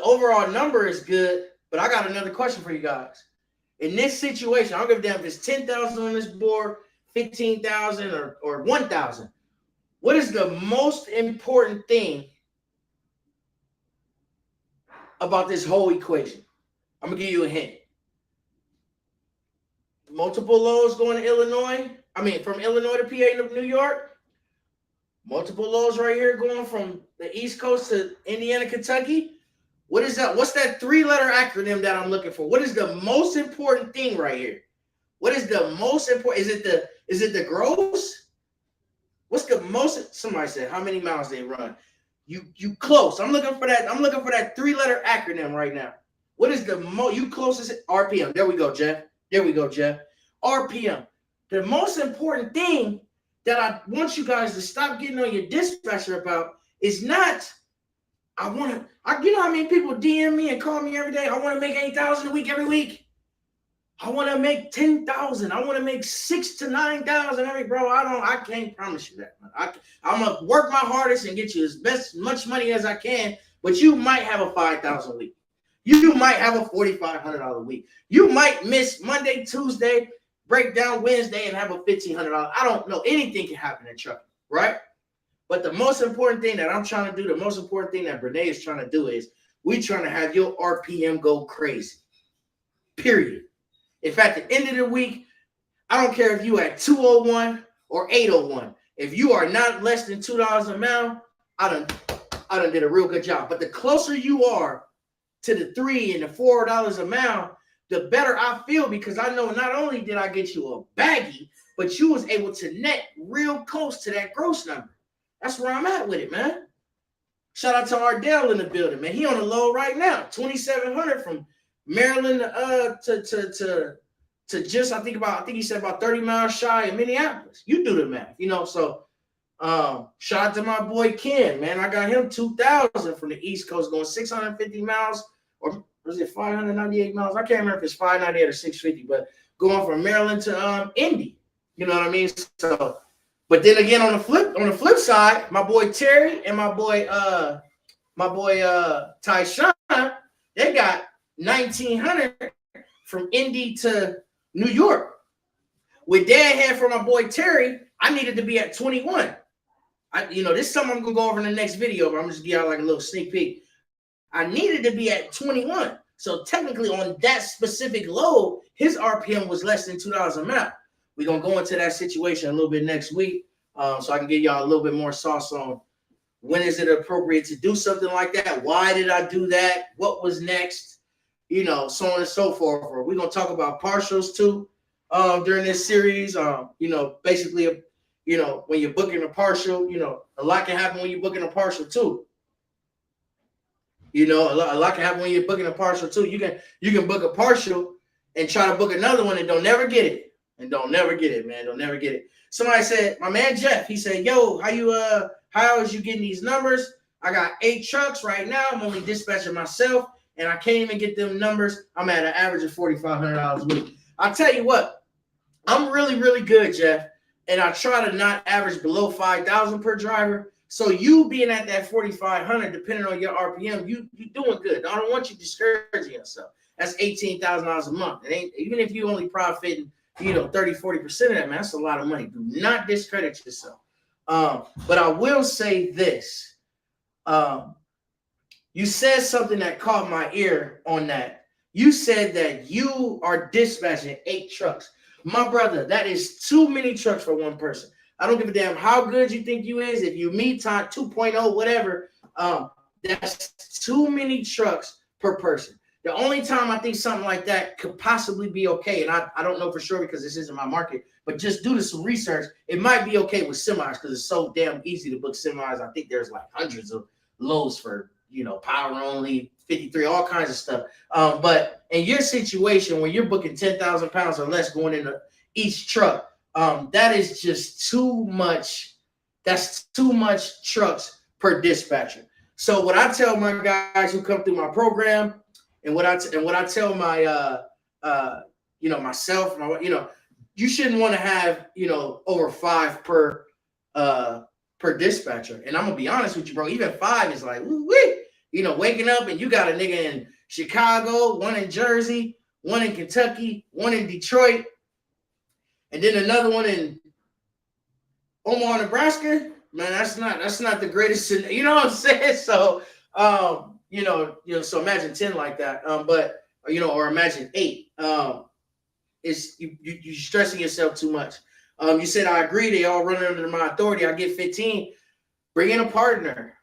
overall number is good, but I got another question for you guys. In this situation, I don't give a damn if it's 10,000 on this board, 15,000 or 1,000. What is the most important thing about this whole equation? I'm gonna give you a hint. Multiple loads going to Illinois. From Illinois to PA to New York. Multiple loads right here going from the East Coast to Indiana, Kentucky. What is that? What's that 3-letter acronym that I'm looking for? What is the most important thing right here? What is the most important? Is it the gross? What's the most? Somebody said how many miles they run. You close. I'm looking for that. I'm looking for that 3-letter acronym right now. What is the most? You closest RPM. There we go, Jeff. RPM. The most important thing that I want you guys to stop getting on your dispatcher about is not, you know how many people DM me and call me every day? I want to make 8,000 a week every week. I want to make 10,000. I want to make 6,000 to 9,000 every, bro. I can't promise you that, man. I'm going to work my hardest and get you as much money as I can, but you might have a 5,000 a week. You might have a $4,500 a week. You might miss Monday, Tuesday, break down Wednesday and have a $1,500. I don't know. Anything can happen in trucking, right? But the most important thing that I'm trying to do, the most important thing that Brene is trying to do is we're trying to have your RPM go crazy, period. If at the end of the week, I don't care if you at 201 or 801. If you are not less than $2 a mile, I done did a real good job. But the closer you are to the $3 and the $4 a mile, the better I feel, because I know not only did I get you a baggie, but you was able to net real close to that gross number. That's where I'm at with it, man. Shout out to Ardell in the building, man. He on the low right now, 2,700 from Maryland to just I think he said about 30 miles shy of Minneapolis. You do the math, you know. So shout out to my boy Ken, man. I got him 2,000 from the East Coast going 650 miles, or was it 598 miles? I can't remember if it's 598 or 650, but going from Maryland to Indy. You know what I mean? So, but then again, on the flip side, my boy Terry and my boy Tyshawn They got 1,900 from Indy to New York. With Dad had for my boy Terry, I needed to be at 21. This is something I'm gonna go over in the next video, but I'm just give y'all like a little sneak peek. I needed to be at 21. So technically on that specific load, his RPM was less than $2 a mile. We're gonna go into that situation a little bit next week. So I can give y'all a little bit more sauce on when is it appropriate to do something like that? Why did I do that? What was next? So on and so forth. We're gonna talk about partials too during this series. Basically, when you're booking a partial, a lot can happen when you're booking a partial too. A lot can happen when you're booking a partial too. You can book a partial and try to book another one and don't never get it. Man. Don't never get it. Somebody said, my man Jeff, he said, yo, how is you getting these numbers? I got 8 trucks right now. I'm only dispatching myself, and I can't even get them numbers. I'm at an average of $4,500 a week. I'll tell you what, I'm really, really good, Jeff, and I try to not average below 5,000 per driver. So you being at that 4,500, depending on your RPM, you doing good. I don't want you discouraging yourself. That's $18,000 a month. It ain't, even if you only profiting, 30-40% of that, man, that's a lot of money. Do not discredit yourself. But I will say this. You said something that caught my ear on that. You said that you are dispatching 8 trucks. My brother, that is too many trucks for one person. I don't give a damn how good you think you is. If you meet time 2.0, whatever, that's too many trucks per person. The only time I think something like that could possibly be okay, and I don't know for sure because this isn't my market, but just due to some research, it might be okay with semis because it's so damn easy to book semis. I think there's like hundreds of loads for, power only, 53, all kinds of stuff. But in your situation, when you're booking 10,000 pounds or less going into each truck, that is just too much. That's too much trucks per dispatcher. So what I tell my guys who come through my program, and what I tell my myself, you shouldn't want to have over 5 per dispatcher. And I'm gonna be honest with you, bro. Even 5 is like, woo-wee. Waking up and you got a nigga in Chicago, one in Jersey, one in Kentucky, one in Detroit, and then another one in Omaha, Nebraska. Man, that's not the greatest. You know what I'm saying? So, so imagine 10 like that. Or imagine 8. It's you stressing yourself too much. You said I agree. They all run under my authority. I get 15. Bring in a partner.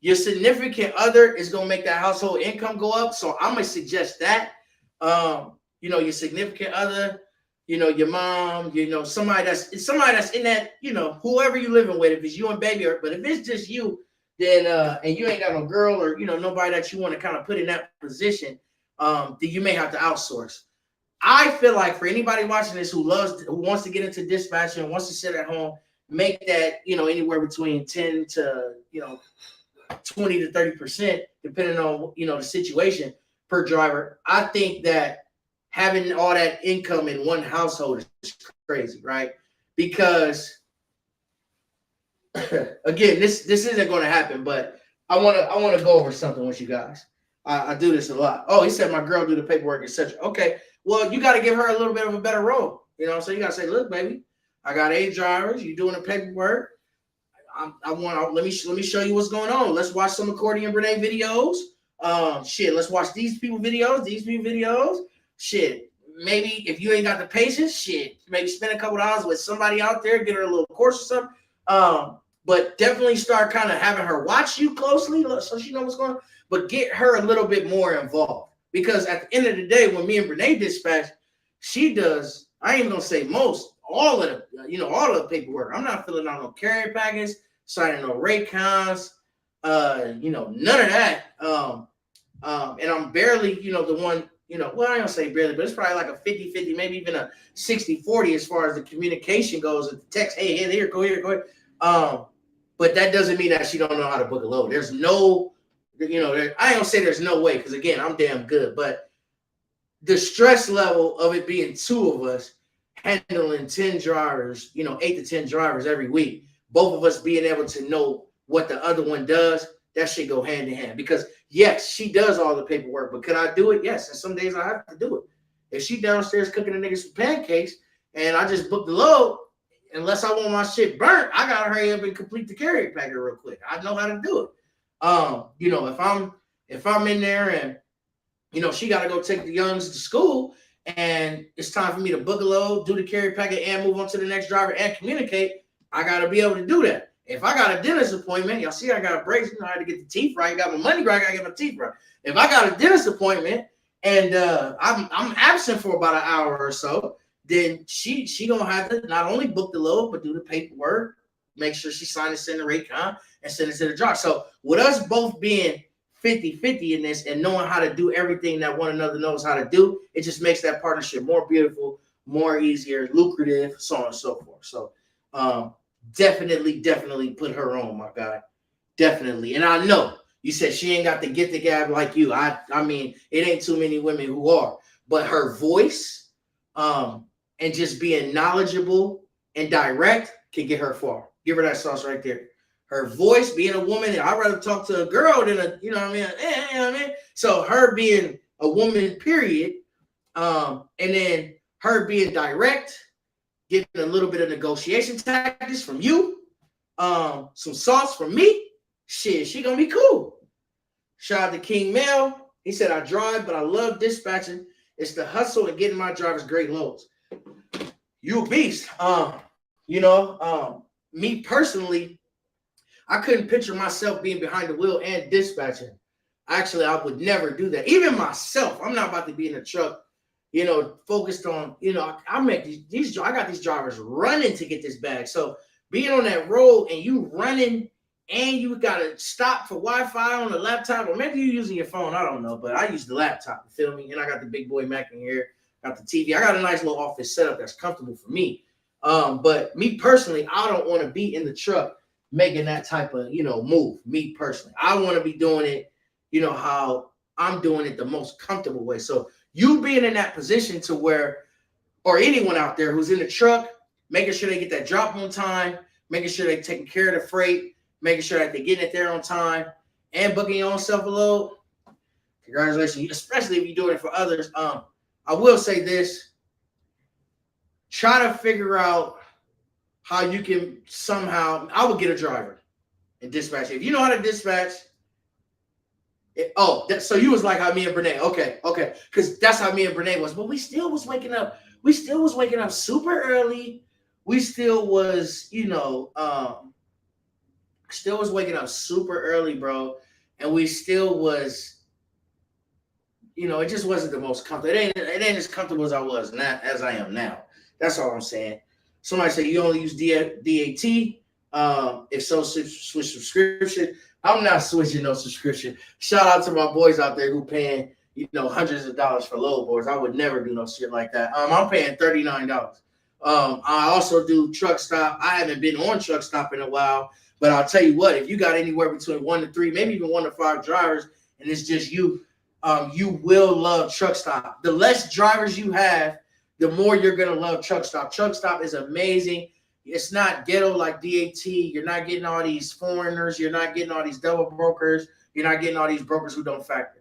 Your significant other is gonna make that household income go up. So I'm gonna suggest that. Your significant other, your mom, somebody that's in that, whoever you living with, if it's you and baby, but if it's just you, then and you ain't got no girl or nobody that you want to kind of put in that position, then you may have to outsource. I feel like for anybody watching this who wants to get into dispatching and wants to sit at home, make that anywhere between 10 to 20 to 30%, depending on the situation per driver. I think that having all that income in one household is crazy, right? Because again, this isn't going to happen, but I want to go over something with you guys. I do this a lot. Oh, he said my girl do the paperwork, etc. Okay, well, you got to give her a little bit of a better role. So you got to say, look, baby, I got 8 drivers. You doing the paperwork. Let me show you what's going on. Let's watch some accordion Brene videos. Let's watch these people videos. Shit, maybe if you ain't got the patience, maybe spend a couple hours with somebody out there, get her a little course or something. But definitely start kind of having her watch you closely so she knows what's going on. But get her a little bit more involved. Because at the end of the day, when me and Brene dispatch, she does, I ain't gonna say most, all of the paperwork. I'm not filling out no carrier packets, signing no rate counts, none of that. And I'm barely, the one, well, I don't say barely, but it's probably like a 50-50, maybe even a 60-40 as far as the communication goes. The text, hey, here, go here. But that doesn't mean that she don't know how to book a load. There's no, I ain't gonna say there's no way, because again, I'm damn good. But the stress level of it being 2 of us handling 10 drivers, 8 to 10 drivers every week, both of us being able to know what the other one does, that should go hand in hand. Because Yes, she does all the paperwork, but could I do it? Yes, and some days I have to do it. If she downstairs cooking the niggas some pancakes and I just booked the load, unless I want my shit burnt, I gotta hurry up and complete the carrier packet real quick. I know how to do it. You know, if I'm in there and you know she gotta go take the youngs to school and it's time for me to book a load, do the carrier packet, and move on to the next driver and communicate, I gotta be able to do that. If I got a dentist appointment, y'all see I got a brace, you know, I had to get the teeth right, got my money right, I gotta get my teeth right. If I got a dentist appointment and I'm absent for about an hour or so, then she gonna have to not only book the load, but do the paperwork, make sure she signs and send the rate con and send it to the driver. So with us both being 50-50 in this and knowing how to do everything that one another knows how to do, it just makes that partnership more beautiful, more easier, lucrative, so on and so forth. So definitely put her on, my guy. Definitely. And I know you said she ain't got the get the gab like you. I mean, it ain't too many women who are, but her voice and just being knowledgeable and direct can get her far. Give her that sauce right there. Her voice, being a woman, and I'd rather talk to a girl than a, you know what I mean? You know what I mean? So her being a woman, period, and then her being direct, getting a little bit of negotiation tactics from you, some sauce from me, shit, she gonna be cool. Shout out to King Mel. He said, I drive, but I love dispatching. It's the hustle and getting my drivers great loads. You a beast. You know, me personally, I couldn't picture myself being behind the wheel and dispatching. Actually, I would never do that. Even myself, I'm not about to be in a truck, you know, focused on, you know, I make these I got these drivers running to get this bag. So being on that road and you running and you got to stop for Wi-Fi on the laptop, or maybe you're using your phone, I don't know, but I use the laptop, you feel me? And I got the big boy Mac in here, got the TV. I got a nice little office setup that's comfortable for me. But me personally, I don't want to be in the truck making that type of, you know, move. Me personally, I want to be doing it, you know, how I'm doing it the most comfortable way. So you being in that position to where, or anyone out there who's in the truck, making sure they get that drop on time, making sure they're taking care of the freight, making sure that they're getting it there on time, and booking your own self a load. Congratulations, especially if you're doing it for others. I will say this: try to figure out how you can somehow. I would get a driver and dispatch. If you know how to dispatch. So you was like how me and Brene. Okay. Because that's how me and Brene was. But we still was waking up. We still was waking up super early. We still was, you know, still was waking up super early, bro. And we still was, you know, it just wasn't the most comfortable. It ain't as comfortable as I was now, as I am now. That's all I'm saying. Somebody said you only use DAT. If so, switch subscription. I'm not switching no subscription. Shout out to my boys out there who paying, you know, hundreds of dollars for load boards. I would never do no shit like that. I'm paying $39. I also do truck stop. I haven't been on truck stop in a while, but I'll tell you what, if you got anywhere between 1 to 3, maybe even 1 to 5 drivers, and it's just you, you will love truck stop. The less drivers you have, the more you're gonna love truck stop. Truck stop is amazing. It's not ghetto like DAT. You're not getting all these foreigners. You're not getting all these double brokers. You're not getting all these brokers who don't factor.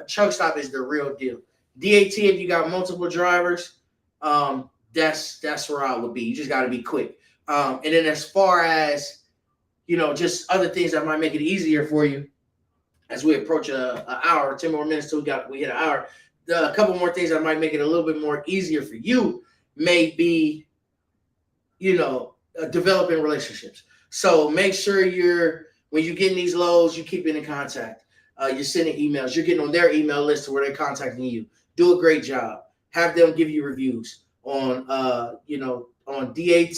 Truck stop is the real deal. DAT, if you got multiple drivers, that's where I would be. You just got to be quick. And then as far as, you know, just other things that might make it easier for you as we approach an hour, 10 more minutes till we hit an hour. A couple more things that might make it a little bit more easier for you may be, you know, developing relationships. So make sure when you're getting these loads, you keep in contact. You're sending emails. You're getting on their email list to where they're contacting you. Do a great job. Have them give you reviews on, you know, on DAT,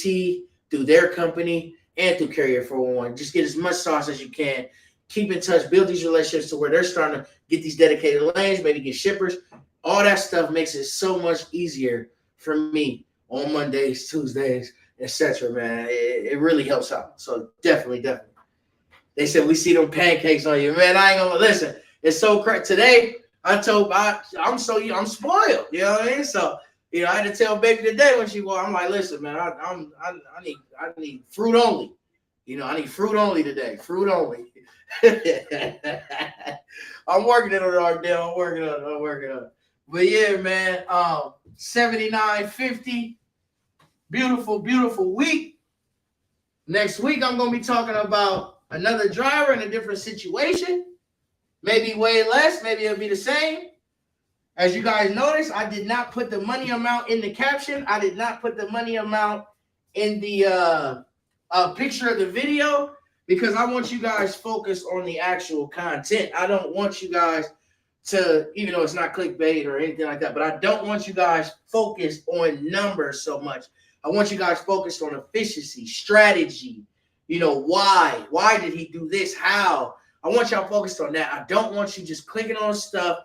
through their company, and through Carrier 411. Just get as much sauce as you can. Keep in touch. Build these relationships to where they're starting to get these dedicated lanes, maybe get shippers. All that stuff makes it so much easier for me on Mondays, Tuesdays, etc. Man, it really helps out. So definitely. They said we see them pancakes on you, man. I ain't gonna listen. It's so crazy. Today I'm spoiled. You know what I mean? So you know, I had to tell baby today when she walked. I'm like, listen, man, I need fruit only. You know, I need fruit only today. Fruit only. I'm working it on Ardell. I'm working on it. But yeah, man. 79.50. Beautiful, beautiful week. Next week, I'm gonna be talking about another driver in a different situation. Maybe way less, maybe it'll be the same. As you guys notice, I did not put the money amount in the caption. I did not put the money amount in the picture of the video because I want you guys focused on the actual content. I don't want you guys to, even though it's not clickbait or anything like that, but I don't want you guys focused on numbers so much. I want you guys focused on efficiency, strategy, you know, why? Why did he do this? How? I want y'all focused on that. I don't want you just clicking on stuff,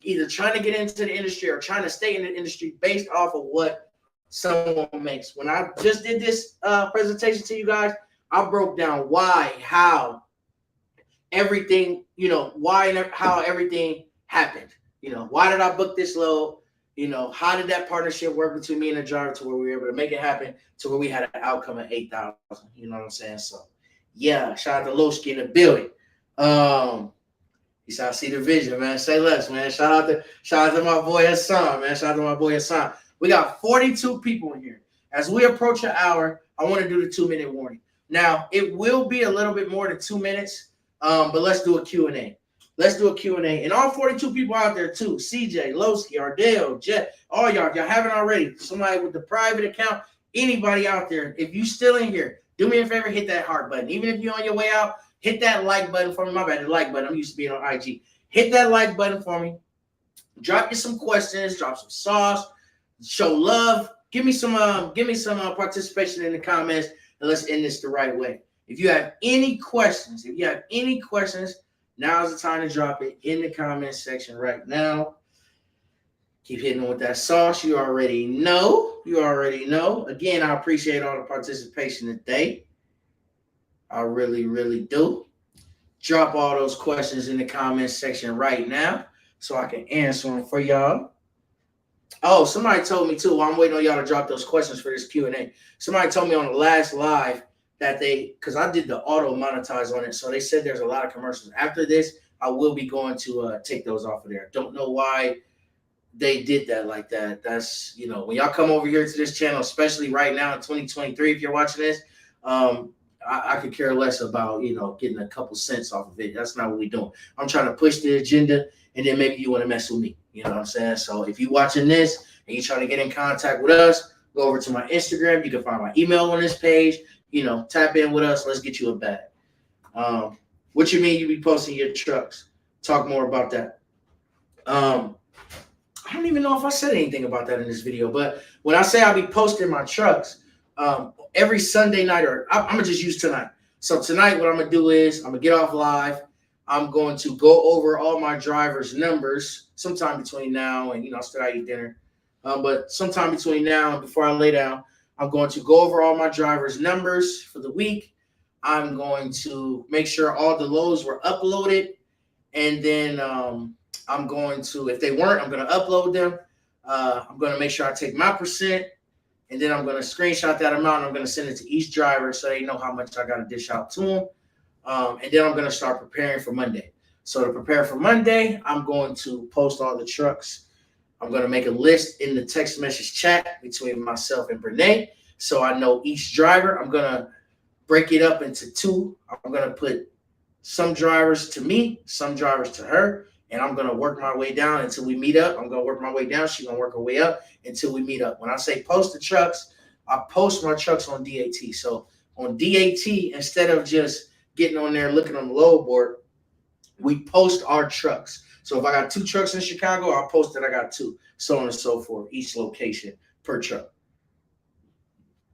either trying to get into the industry or trying to stay in the industry based off of what someone makes. When I just did this presentation to you guys, I broke down why, how, everything, you know, why and how everything happened. You know, why did I book this load? You know, how did that partnership work between me and the driver to where we were able to make it happen to where we had an outcome of 8,000? You know what I'm saying? So, yeah, shout out to Lowski in the building. He said, I see the vision, man. Say less, man. Shout out to my boy Hassan, man. Shout out to my boy Hassan. We got 42 people in here. As we approach an hour, I want to do the 2-minute warning. Now, it will be a little bit more than 2 minutes, but let's do a Q&A. Let's do a Q&A. And all 42 people out there, too. CJ, Lowski, Ardell, Jet, all y'all. If y'all haven't already, somebody with the private account, anybody out there, if you still in here, do me a favor, hit that heart button. Even if you're on your way out, hit that like button for me. My bad, the like button. I'm used to being on IG. Hit that like button for me. Drop you some questions. Drop some sauce. Show love. Give me some participation in the comments, and let's end this the right way. If you have any questions, now's the time to drop it in the comment section right now. Keep hitting with that sauce. You already know. Again, I appreciate all the participation today. I really, really do. Drop all those questions in the comment section right now so I can answer them for y'all. Oh, somebody told me too, while I'm waiting on y'all to drop those questions for this Q&A. Somebody told me on the last live that because I did the auto monetize on it, so they said there's a lot of commercials. After this, I will be going to take those off of there. Don't know why they did that like that. That's, you know, when y'all come over here to this channel, especially right now in 2023, if you're watching this, I could care less about, you know, getting a couple cents off of it. That's not what we're doing. I'm trying to push the agenda, and then maybe you want to mess with me. You know what I'm saying? So if you're watching this and you're trying to get in contact with us, go over to my Instagram. You can find my email on this page. You know, tap in with us. Let's get you a bag. What you mean you be posting your trucks? Talk more about that. I don't even know if I said anything about that in this video, but when I say I'll be posting my trucks, every Sunday night, or I'm going to just use tonight. So tonight, what I'm going to do is I'm going to get off live. I'm going to go over all my drivers' numbers sometime between now and, you know, I still got to eat dinner. But sometime between now and before I lay down, I'm going to go over all my drivers' numbers for the week. I'm going to make sure all the loads were uploaded. And then I'm going to, if they weren't, I'm going to upload them. I'm going to make sure I take my percent. And then I'm going to screenshot that amount. And I'm going to send it to each driver so they know how much I got to dish out to them. And then I'm going to start preparing for Monday. So to prepare for Monday, I'm going to post all the trucks. I'm going to make a list in the text message chat between myself and Brene. So I know each driver. I'm going to break it up into two. I'm going to put some drivers to me, some drivers to her. And I'm going to work my way down until we meet up. I'm going to work my way down. She's going to work her way up until we meet up. When I say post the trucks, I post my trucks on DAT. So on DAT, instead of just getting on there looking on the load board, we post our trucks. So if I got 2 trucks in Chicago, I'll post that I got 2, so on and so forth, each location per truck.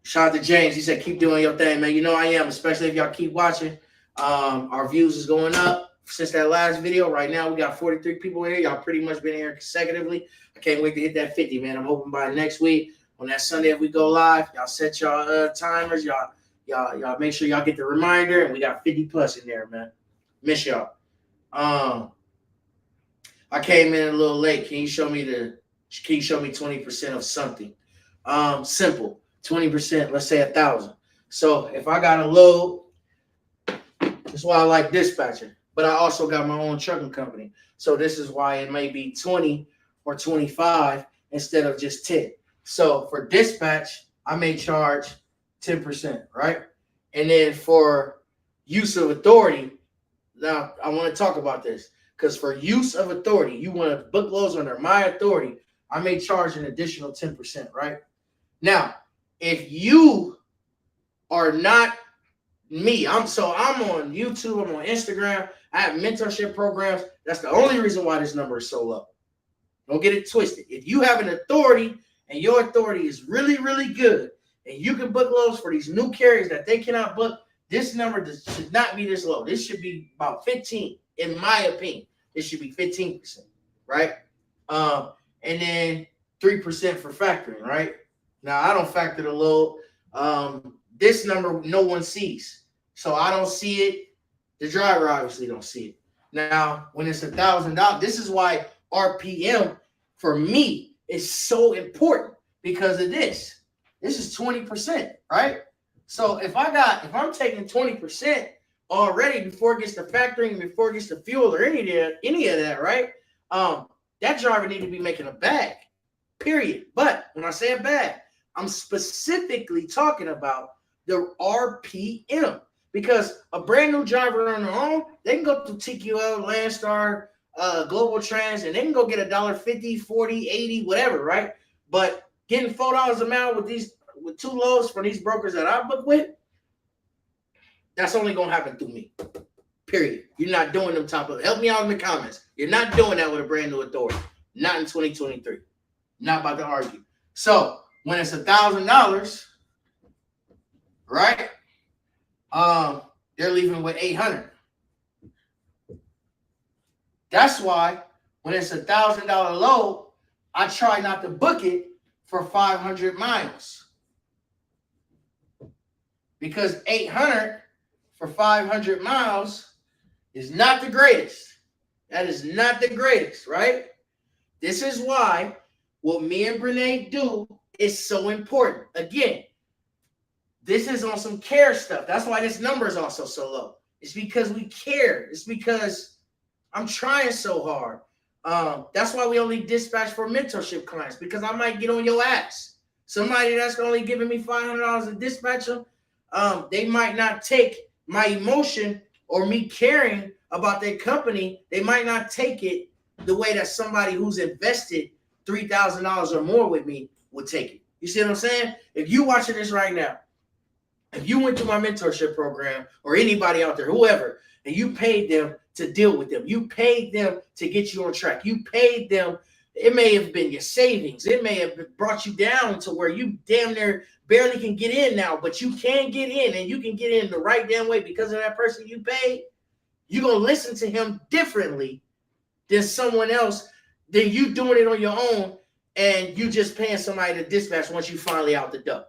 Shout out to James. He said, keep doing your thing, man. You know I am, especially if y'all keep watching. Our views is going up since that last video. Right now, we got 43 people in here. Y'all pretty much been here consecutively. I can't wait to hit that 50, man. I'm hoping by next week, on that Sunday, if we go live, y'all set y'all timers. Y'all make sure y'all get the reminder, and we got 50 plus in there, man. Miss y'all. I came in a little late. Can you show me 20% of something? Simple. 20%, let's say 1,000. So if I got a load That's why I like dispatching. But I also got my own trucking company. So this is why it may be 20 or 25 instead of just 10. So for dispatch, I may charge 10%, right? And then for use of authority, now I want to talk about this because for use of authority, you want to book loads under my authority, I may charge an additional 10%, right? Now, if you are not me, I'm on YouTube, I'm on Instagram, I have mentorship programs. That's the only reason why this number is so low. Don't get it twisted. If you have an authority and your authority is really, really good, and you can book loads for these new carriers that they cannot book, this number should not be this low. This should be about 15, in my opinion. It should be 15%, right? And then 3% for factoring, right? Now, I don't factor the load. This number, no one sees. So I don't see it. The driver obviously don't see it. Now, when it's $1,000, this is why RPM for me is so important because of this. This is 20%, right? So if I'm taking 20% already before it gets to factoring, before it gets to fuel or any of that, right? That driver need to be making a bag, period. But when I say a bag, I'm specifically talking about the RPM because a brand new driver on their own, they can go through TQL, Landstar, Global Trans, and they can go get $1.50, 40, 80, whatever, right? But getting $4 a mile with 2 loads for these brokers that I book with, that's only gonna happen through me. Period. You're not doing them top of. Help me out in the comments. You're not doing that with a brand new authority. Not in 2023. Not about to argue. So when it's $1,000, right? They're leaving with 800. That's why when it's $1,000 load, I try not to book it for 500 miles. Because 800 for 500 miles is not the greatest. That is not the greatest, right? This is why what me and Brene do is so important. Again, this is on some care stuff. That's why this number is also so low. It's because we care. It's because I'm trying so hard. That's why we only dispatch for mentorship clients, because I might get on your ass. Somebody that's only giving me $500 to dispatch them, they might not take my emotion or me caring about their company. They might not take it the way that somebody who's invested $3,000 or more with me would take it. You see what I'm saying? If you watching this right now, if you went to my mentorship program or anybody out there, whoever, and you paid them to deal with them, you paid them to get you on track, you paid them, it may have been your savings, it may have brought you down to where you damn near barely can get in now, but you can get in, and you can get in the right damn way because of that person you paid. You're going to listen to him differently than someone else, than you doing it on your own and you just paying somebody to dispatch once you finally out the door.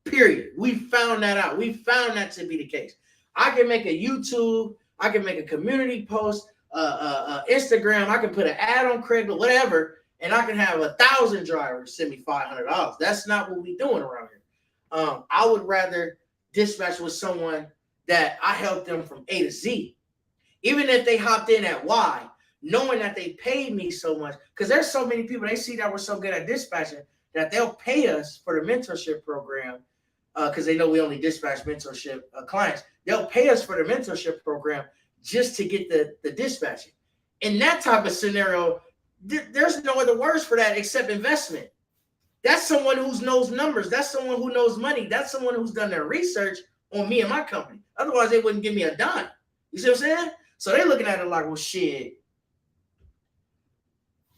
Period. We found that out. We found that to be the case. I can make a YouTube, I can make a community post, Instagram, I can put an ad on Craigslist, whatever, and I can have 1,000 drivers send me $500. That's not what we're doing around here. I would rather dispatch with someone that I help them from A to Z. Even if they hopped in at Y, knowing that they paid me so much, because there's so many people, they see that we're so good at dispatching that they'll pay us for the mentorship program, because they know we only dispatch mentorship clients. They'll pay us for the mentorship program just to get the dispatching. In that type of scenario, there's no other words for that except investment. That's someone who knows numbers. That's someone who knows money. That's someone who's done their research on me and my company. Otherwise, they wouldn't give me a dime. You see what I'm saying? So they're looking at it like, well, shit.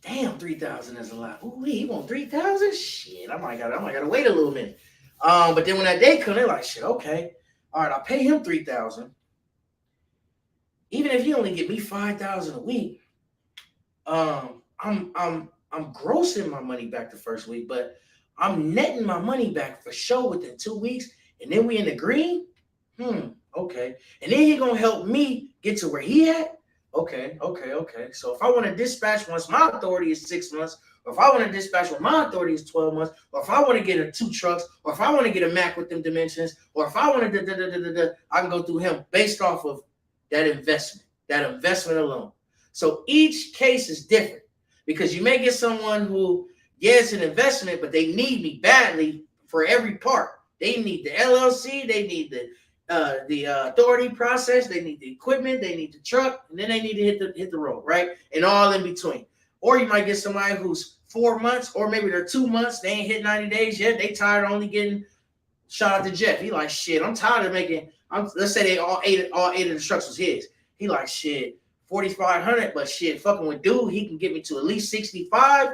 Damn, 3,000 is a lot. Ooh, he want 3,000? Shit, I might gotta wait a little minute. But then when that day comes, they're like, shit, okay. All right, I'll pay him 3,000. Even if you only give me 5,000 a week, I'm grossing my money back the first week, but I'm netting my money back for sure within 2 weeks, and then we in the green. Okay. And then he gonna help me get to where he at. Okay. So if I want to dispatch once my authority is 6 months, or if I want to dispatch when my authority is 12 months, or if I want to get 2 trucks, or if I want to get a Mac with them dimensions, or if I want to I can go through him based off of that investment alone. So each case is different because you may get someone who, yeah, it's an investment, but they need me badly for every part. They need the LLC, they need the authority process, they need the equipment, they need the truck, and then they need to hit the road, right? And all in between. Or you might get somebody who's 4 months, or maybe they're 2 months, they ain't hit 90 days yet. They tired of only getting. Shout out to Jeff. He like, shit, I'm tired of making. Let's say they all eight of the trucks was his. He like, shit, 4,500, but shit, fucking with dude, he can get me to at least 65.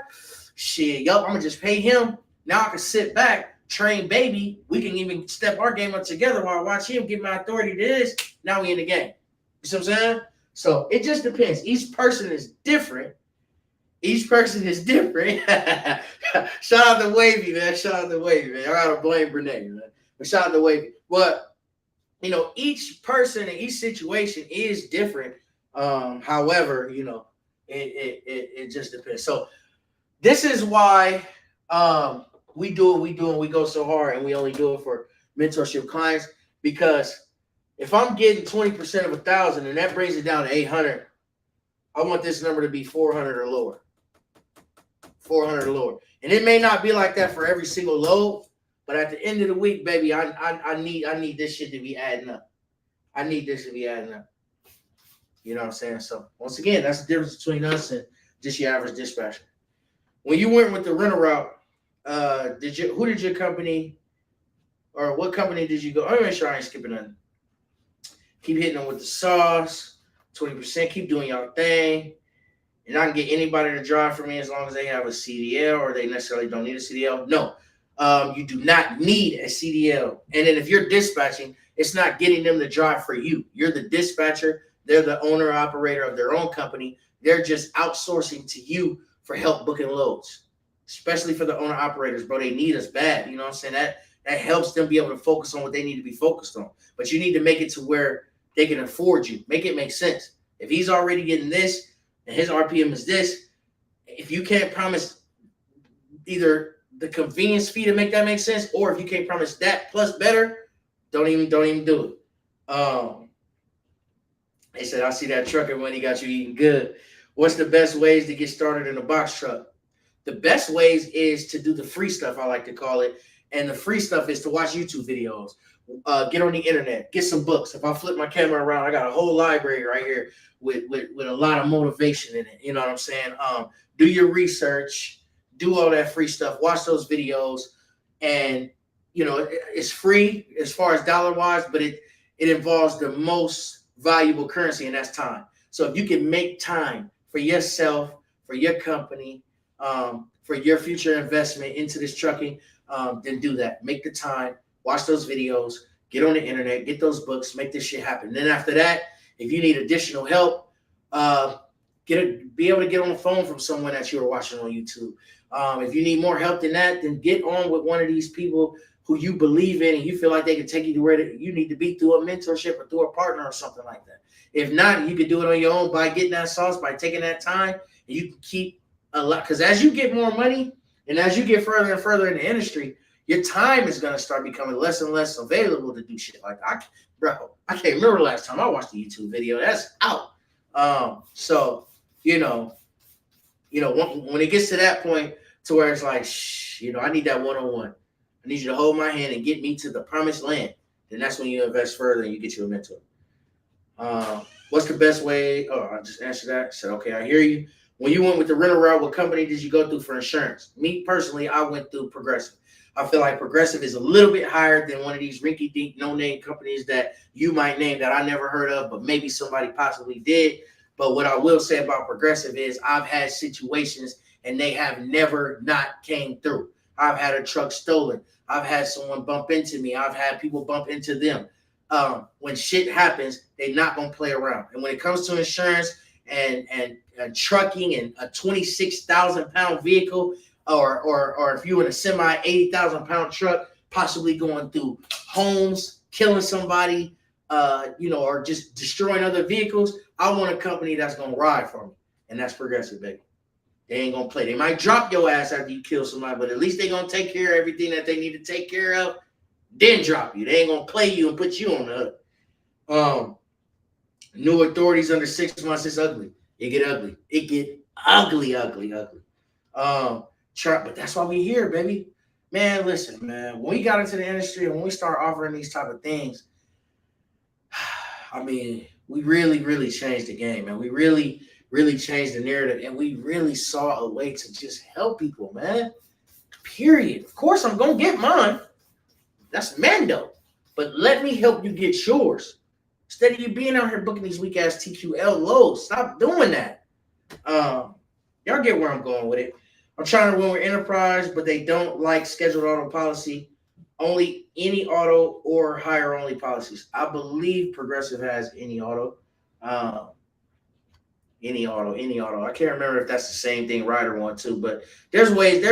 Shit, yup, I'm gonna just pay him. Now I can sit back, train baby. We can even step our game up together while I watch him get my authority to this. Now we in the game. You see what I'm saying? So it just depends. Each person is different. Shout out to Wavy, man. Shout out to Wavy, man. I gotta blame Brene, man. But shout out to Wavy. But you know, each person and each situation is different. However, you know, it just depends. So this is why we do what we do and we go so hard and we only do it for mentorship clients, because if I'm getting 20% of 1,000 and that brings it down to 800, I want this number to be 400 or lower. 400 or lower. And it may not be like that for every single load, but at the end of the week, baby, I need this shit to be adding up. I need this to be adding up. You know what I'm saying? So once again, that's the difference between us and just your average dispatcher. When you went with the rental route, who did your company, or what company did you go? I'm make sure I ain't skipping nothing. Keep hitting them with the sauce, 20%. Keep doing your thing. And I can get anybody to drive for me as long as they have a CDL or they necessarily don't need a CDL. No, you do not need a CDL. And then if you're dispatching, it's not getting them to drive for you. You're the dispatcher. They're the owner operator of their own company. They're just outsourcing to you for help booking loads, especially for the owner operators, bro. They need us bad. You know what I'm saying? That helps them be able to focus on what they need to be focused on. But you need to make it to where they can afford you. Make it make sense. If he's already getting this and his RPM is this, if you can't promise either the convenience fee to make that make sense, or if you can't promise that plus better, don't even do it. They said, I see that trucker when he got you eating good. What's the best ways to get started in a box truck? The best ways is to do the free stuff, I like to call it. And the free stuff is to watch YouTube videos, get on the internet, get some books. If I flip my camera around, I got a whole library right here with a lot of motivation in it. You know what I'm saying? Do your research, do all that free stuff, watch those videos. And, you know, it's free as far as dollar-wise, but it involves the most valuable currency, and that's time. So if you can make time for yourself, for your company, for your future investment into this trucking, then do that. Make the time, watch those videos, get on the internet, get those books, make this shit happen. Then after that, if you need additional help, be able to get on the phone from someone that you are watching on YouTube. If you need more help than that, then get on with one of these people who you believe in and you feel like they can take you to where you need to be through a mentorship or through a partner or something like that. If not, you can do it on your own by getting that sauce, by taking that time, and you can keep a lot. Because as you get more money and as you get further and further in the industry, your time is going to start becoming less and less available to do shit like that. I can't remember the last time I watched a YouTube video. That's out. So, you know, when it gets to that point to where it's like, I need that one-on-one. I need you to hold my hand and get me to the promised land. Then that's when you invest further and you get you a mentor. What's the best way? Oh, I just answered that. I said, okay, I hear you. When you went with the rental route, what company did you go through for insurance? Me personally, I went through Progressive. I feel like Progressive is a little bit higher than one of these rinky-dink, no-name companies that you might name that I never heard of, but maybe somebody possibly did. But what I will say about Progressive is I've had situations and they have never not came through. I've had a truck stolen. I've had someone bump into me. I've had people bump into them. When shit happens, they're not going to play around. And when it comes to insurance and trucking and a 26,000-pound vehicle, or if you're in a semi 80,000-pound truck, possibly going through homes, killing somebody, or just destroying other vehicles, I want a company that's going to ride for me. And that's Progressive, baby. They ain't going to play. They might drop your ass after you kill somebody, but at least they're going to take care of everything that they need to take care of, then drop you. They ain't going to play you and put you on the hook. New authorities under 6 months is ugly. It get ugly. It get ugly. But that's why we here, baby. Man, listen, man. When we got into the industry and when we start offering these type of things, I mean, we really changed the game, man. We really changed the narrative, and we really saw a way to just help people, man. Period. Of course, I'm gonna get mine. That's Mando. But let me help you get yours. Instead of you being out here booking these weak ass TQL lows, stop doing that. Y'all get where I'm going with it. I'm trying to win with enterprise, but they don't like scheduled auto policy. Only any auto or hire only policies. I believe Progressive has any auto. Any auto. I can't remember if that's the same thing Ryder want too, but there's ways.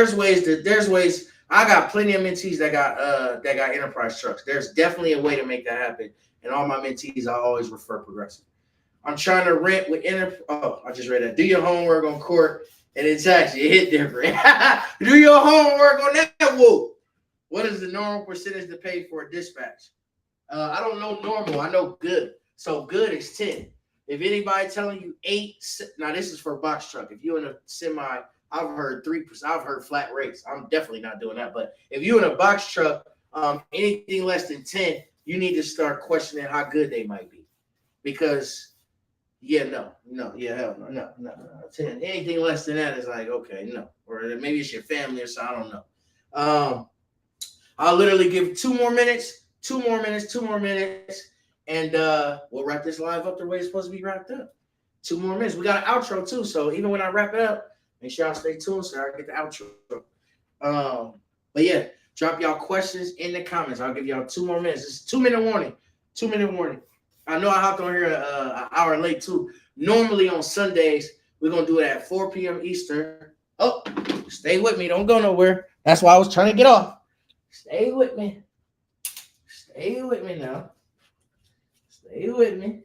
I got plenty of mentees that got enterprise trucks. There's definitely a way to make that happen. And all my mentees, I always refer Progressive. I'm trying to rent with I just read that. Do your homework on court, and it's actually hit different. Do your homework on that. Whoa. What is the normal percentage to pay for a dispatch? I don't know normal. I know good. So good is 10. If anybody telling you 8, now this is for BoxTruck. If you're in a semi, I've heard 3%. I've heard flat rates. I'm definitely not doing that. But if you're in a BoxTruck, anything less than 10, you need to start questioning how good they might be. Because, hell no. 10. Anything less than that is like, okay, no. Or maybe it's your family or something. I don't know. I'll literally give 2 more minutes, and we'll wrap this live up the way it's supposed to be wrapped up. 2 more minutes. We got an outro too, so even when I wrap it up, make sure y'all stay tuned so I can get the outro. But yeah, drop y'all questions in the comments. I'll give y'all 2 more minutes. It's a 2-minute warning. 2-minute warning. I know I hopped on here an hour late too. Normally on Sundays, we're gonna do it at 4 p.m. Eastern. Oh, stay with me. Don't go nowhere. That's why I was trying to get off. Stay with me. Stay with me now. Stay with me.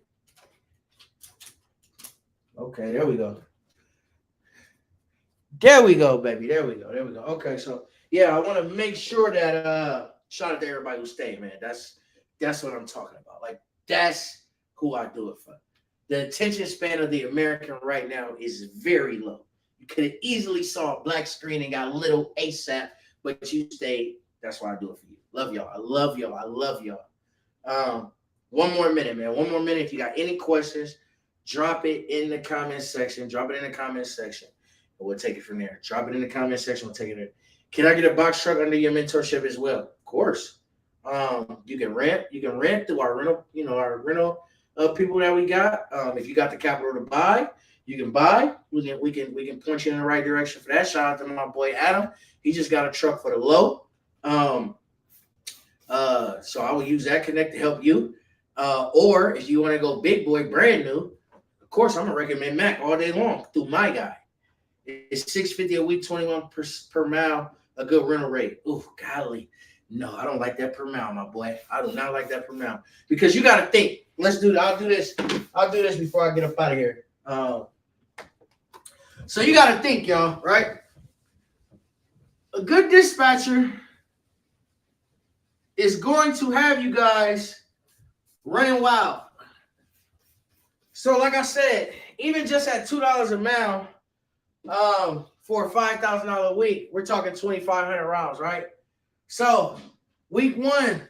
Okay, there we go. There we go, baby. There we go. Okay, so yeah, I want to make sure that shout out to everybody who stayed, man. That's what I'm talking about. Like, that's who I do it for. The attention span of the American right now is very low. You could have easily saw a black screen and got a little ASAP, but you stayed. That's why I do it for you. Love y'all. I love y'all. 1 more minute, man. 1 more minute. If you got any questions, drop it in the comment section. And we'll take it from there. Drop it in the comment section. We'll take it there. Can I get a box truck under your mentorship as well? Of course. You can rent through our rental, people that we got. If you got the capital to buy, you can buy. We can point you in the right direction for that. Shout out to my boy Adam. He just got a truck for the low. So I will use that connect to help you. Or if you want to go big boy, brand new, of course I'm gonna recommend Mac all day long through my guy. It's $650 a week, 21 per mile, a good rental rate. Ooh, golly. No, I don't like that per mile, my boy. I do not like that per mile. Because you gotta think. Let's do that. I'll do this before I get up out of here. So you gotta think, y'all, right? A good dispatcher is going to have you guys running wild. So like I said, even just at $2 a mile, for a $5,000 a week, we're talking 2,500 rounds, right? So week one,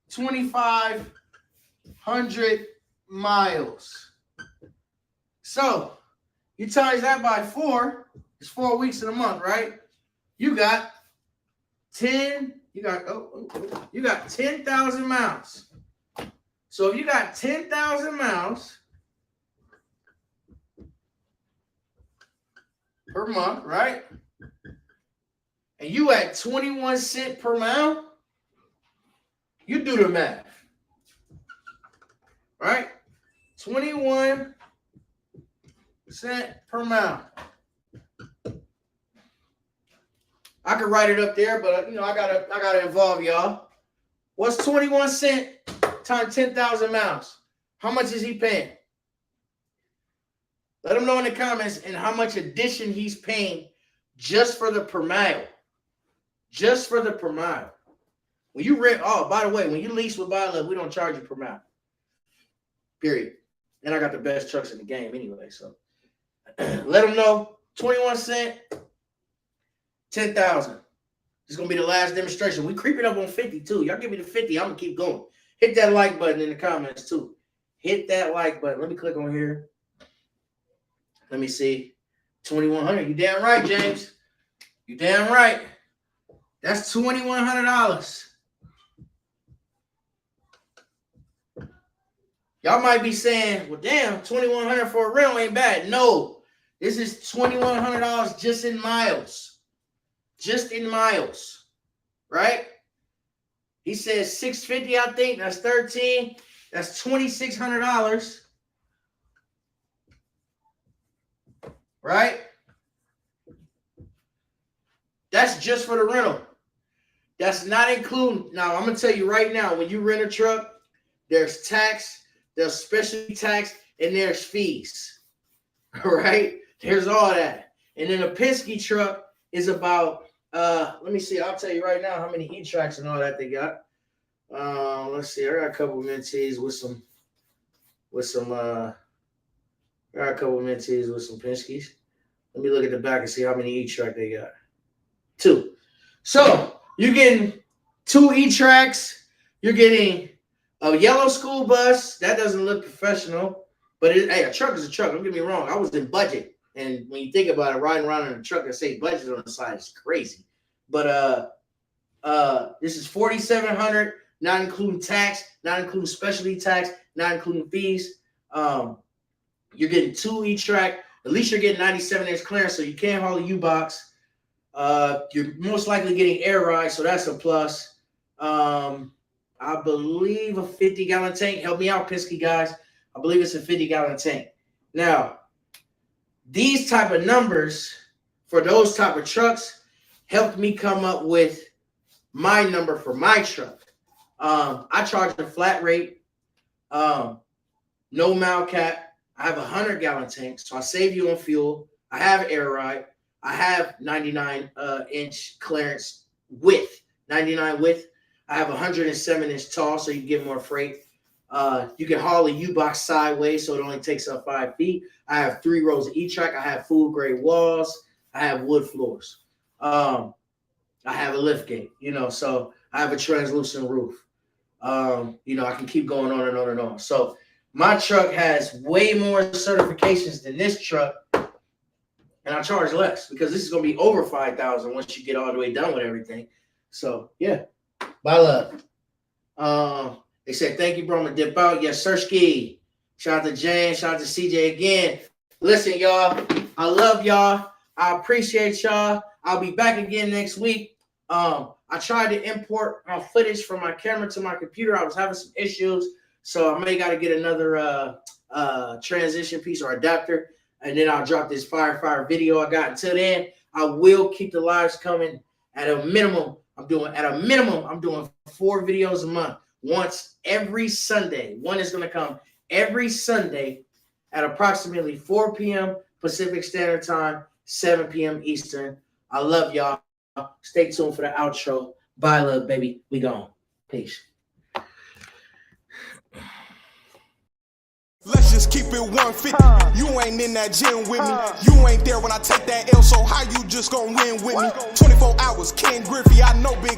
2,500 miles. So you times that by 4, it's 4 weeks in a month, right? You got 10. You got 10,000 miles. So if you got 10,000 miles per month, right? And you at 21 cents per mile, you do the math. Right? 21 cents per mile. I could write it up there, but I gotta involve y'all. What's 21 cents times 10,000 miles? How much is he paying? Let him know in the comments and how much addition he's paying just for the per mile. Just for the per mile. When you rent, oh, by the way, when you lease with Buy Love, we don't charge you per mile. Period. And I got the best trucks in the game anyway. So let them know. 21 cents, 10,000. It's gonna be the last demonstration. We creeping up on 50 too. Y'all give me the 50. I'm gonna keep going. Hit that like button in the comments too. Hit that like button. Let me click on here. Let me see. 2,100. You damn right, James. You damn right. That's $2,100. Y'all might be saying, well, damn, $2,100 for a rental ain't bad. No, this is $2,100 just in miles. Just in miles, right? He says $650, I think. That's 13. That's $2,600. Right? That's just for the rental. That's not including. Now, I'm going to tell you right now, when you rent a truck, there's tax, there's specialty tax, and there's fees. All right? There's all that. And then a Penske truck is about, let me see. I'll tell you right now how many E-tracks and all that they got. Let's see. I got a couple of mentees with some Penskes. Let me look at the back and see how many E-track they got. 2. So you're getting 2 E-tracks. You're getting a yellow school bus. That doesn't look professional, but hey, a truck is a truck. Don't get me wrong. I was in budget, and when you think about it, riding around in a truck that say budget on the side is crazy. But this is $4,700, not including tax, not including specialty tax, not including fees. You're getting 2 E-track. At least you're getting 97-inch clearance, so you can't haul a U-Box. You're most likely getting air ride, so that's a plus. I believe a 50-gallon tank. Help me out, Penske guys. I believe it's a 50-gallon tank. Now, these type of numbers for those type of trucks helped me come up with my number for my truck. I charge a flat rate, no mile cap. I have a 100-gallon tank, so I save you on fuel. I have air ride. I have 99-inch clearance width, 99 width. I have 107-inch tall, so you get more freight. You can haul a U-Box sideways, so it only takes up 5 feet. I have 3 rows of E-track. I have food-grade walls. I have wood floors. I have a lift gate, so I have a translucent roof. I can keep going on and on and on. So my truck has way more certifications than this truck, and I charge less because this is going to be over $5,000 once you get all the way done with everything. So, yeah, Buy Love. They said, thank you, bro. I'm going to dip out. Yes, sir, Ski. Shout out to Jane. Shout out to CJ again. Listen, y'all, I love y'all. I appreciate y'all. I'll be back again next week. I tried to import my footage from my camera to my computer. I was having some issues, so I may got to get another transition piece or adapter, and then I'll drop this fire video I got. Until then, I will keep the lives coming. At a minimum, I'm doing 4 videos a month, once every Sunday. One is going to come every Sunday at approximately 4 p.m. Pacific Standard Time, 7 p.m. Eastern. I love y'all. Stay tuned for the outro. Bye, love, baby. We gone. Peace. Let's just keep it 150. You ain't in that gym with me. You ain't there when I take that L, so how you just gonna win with me? 24 hours, Ken Griffey, I know big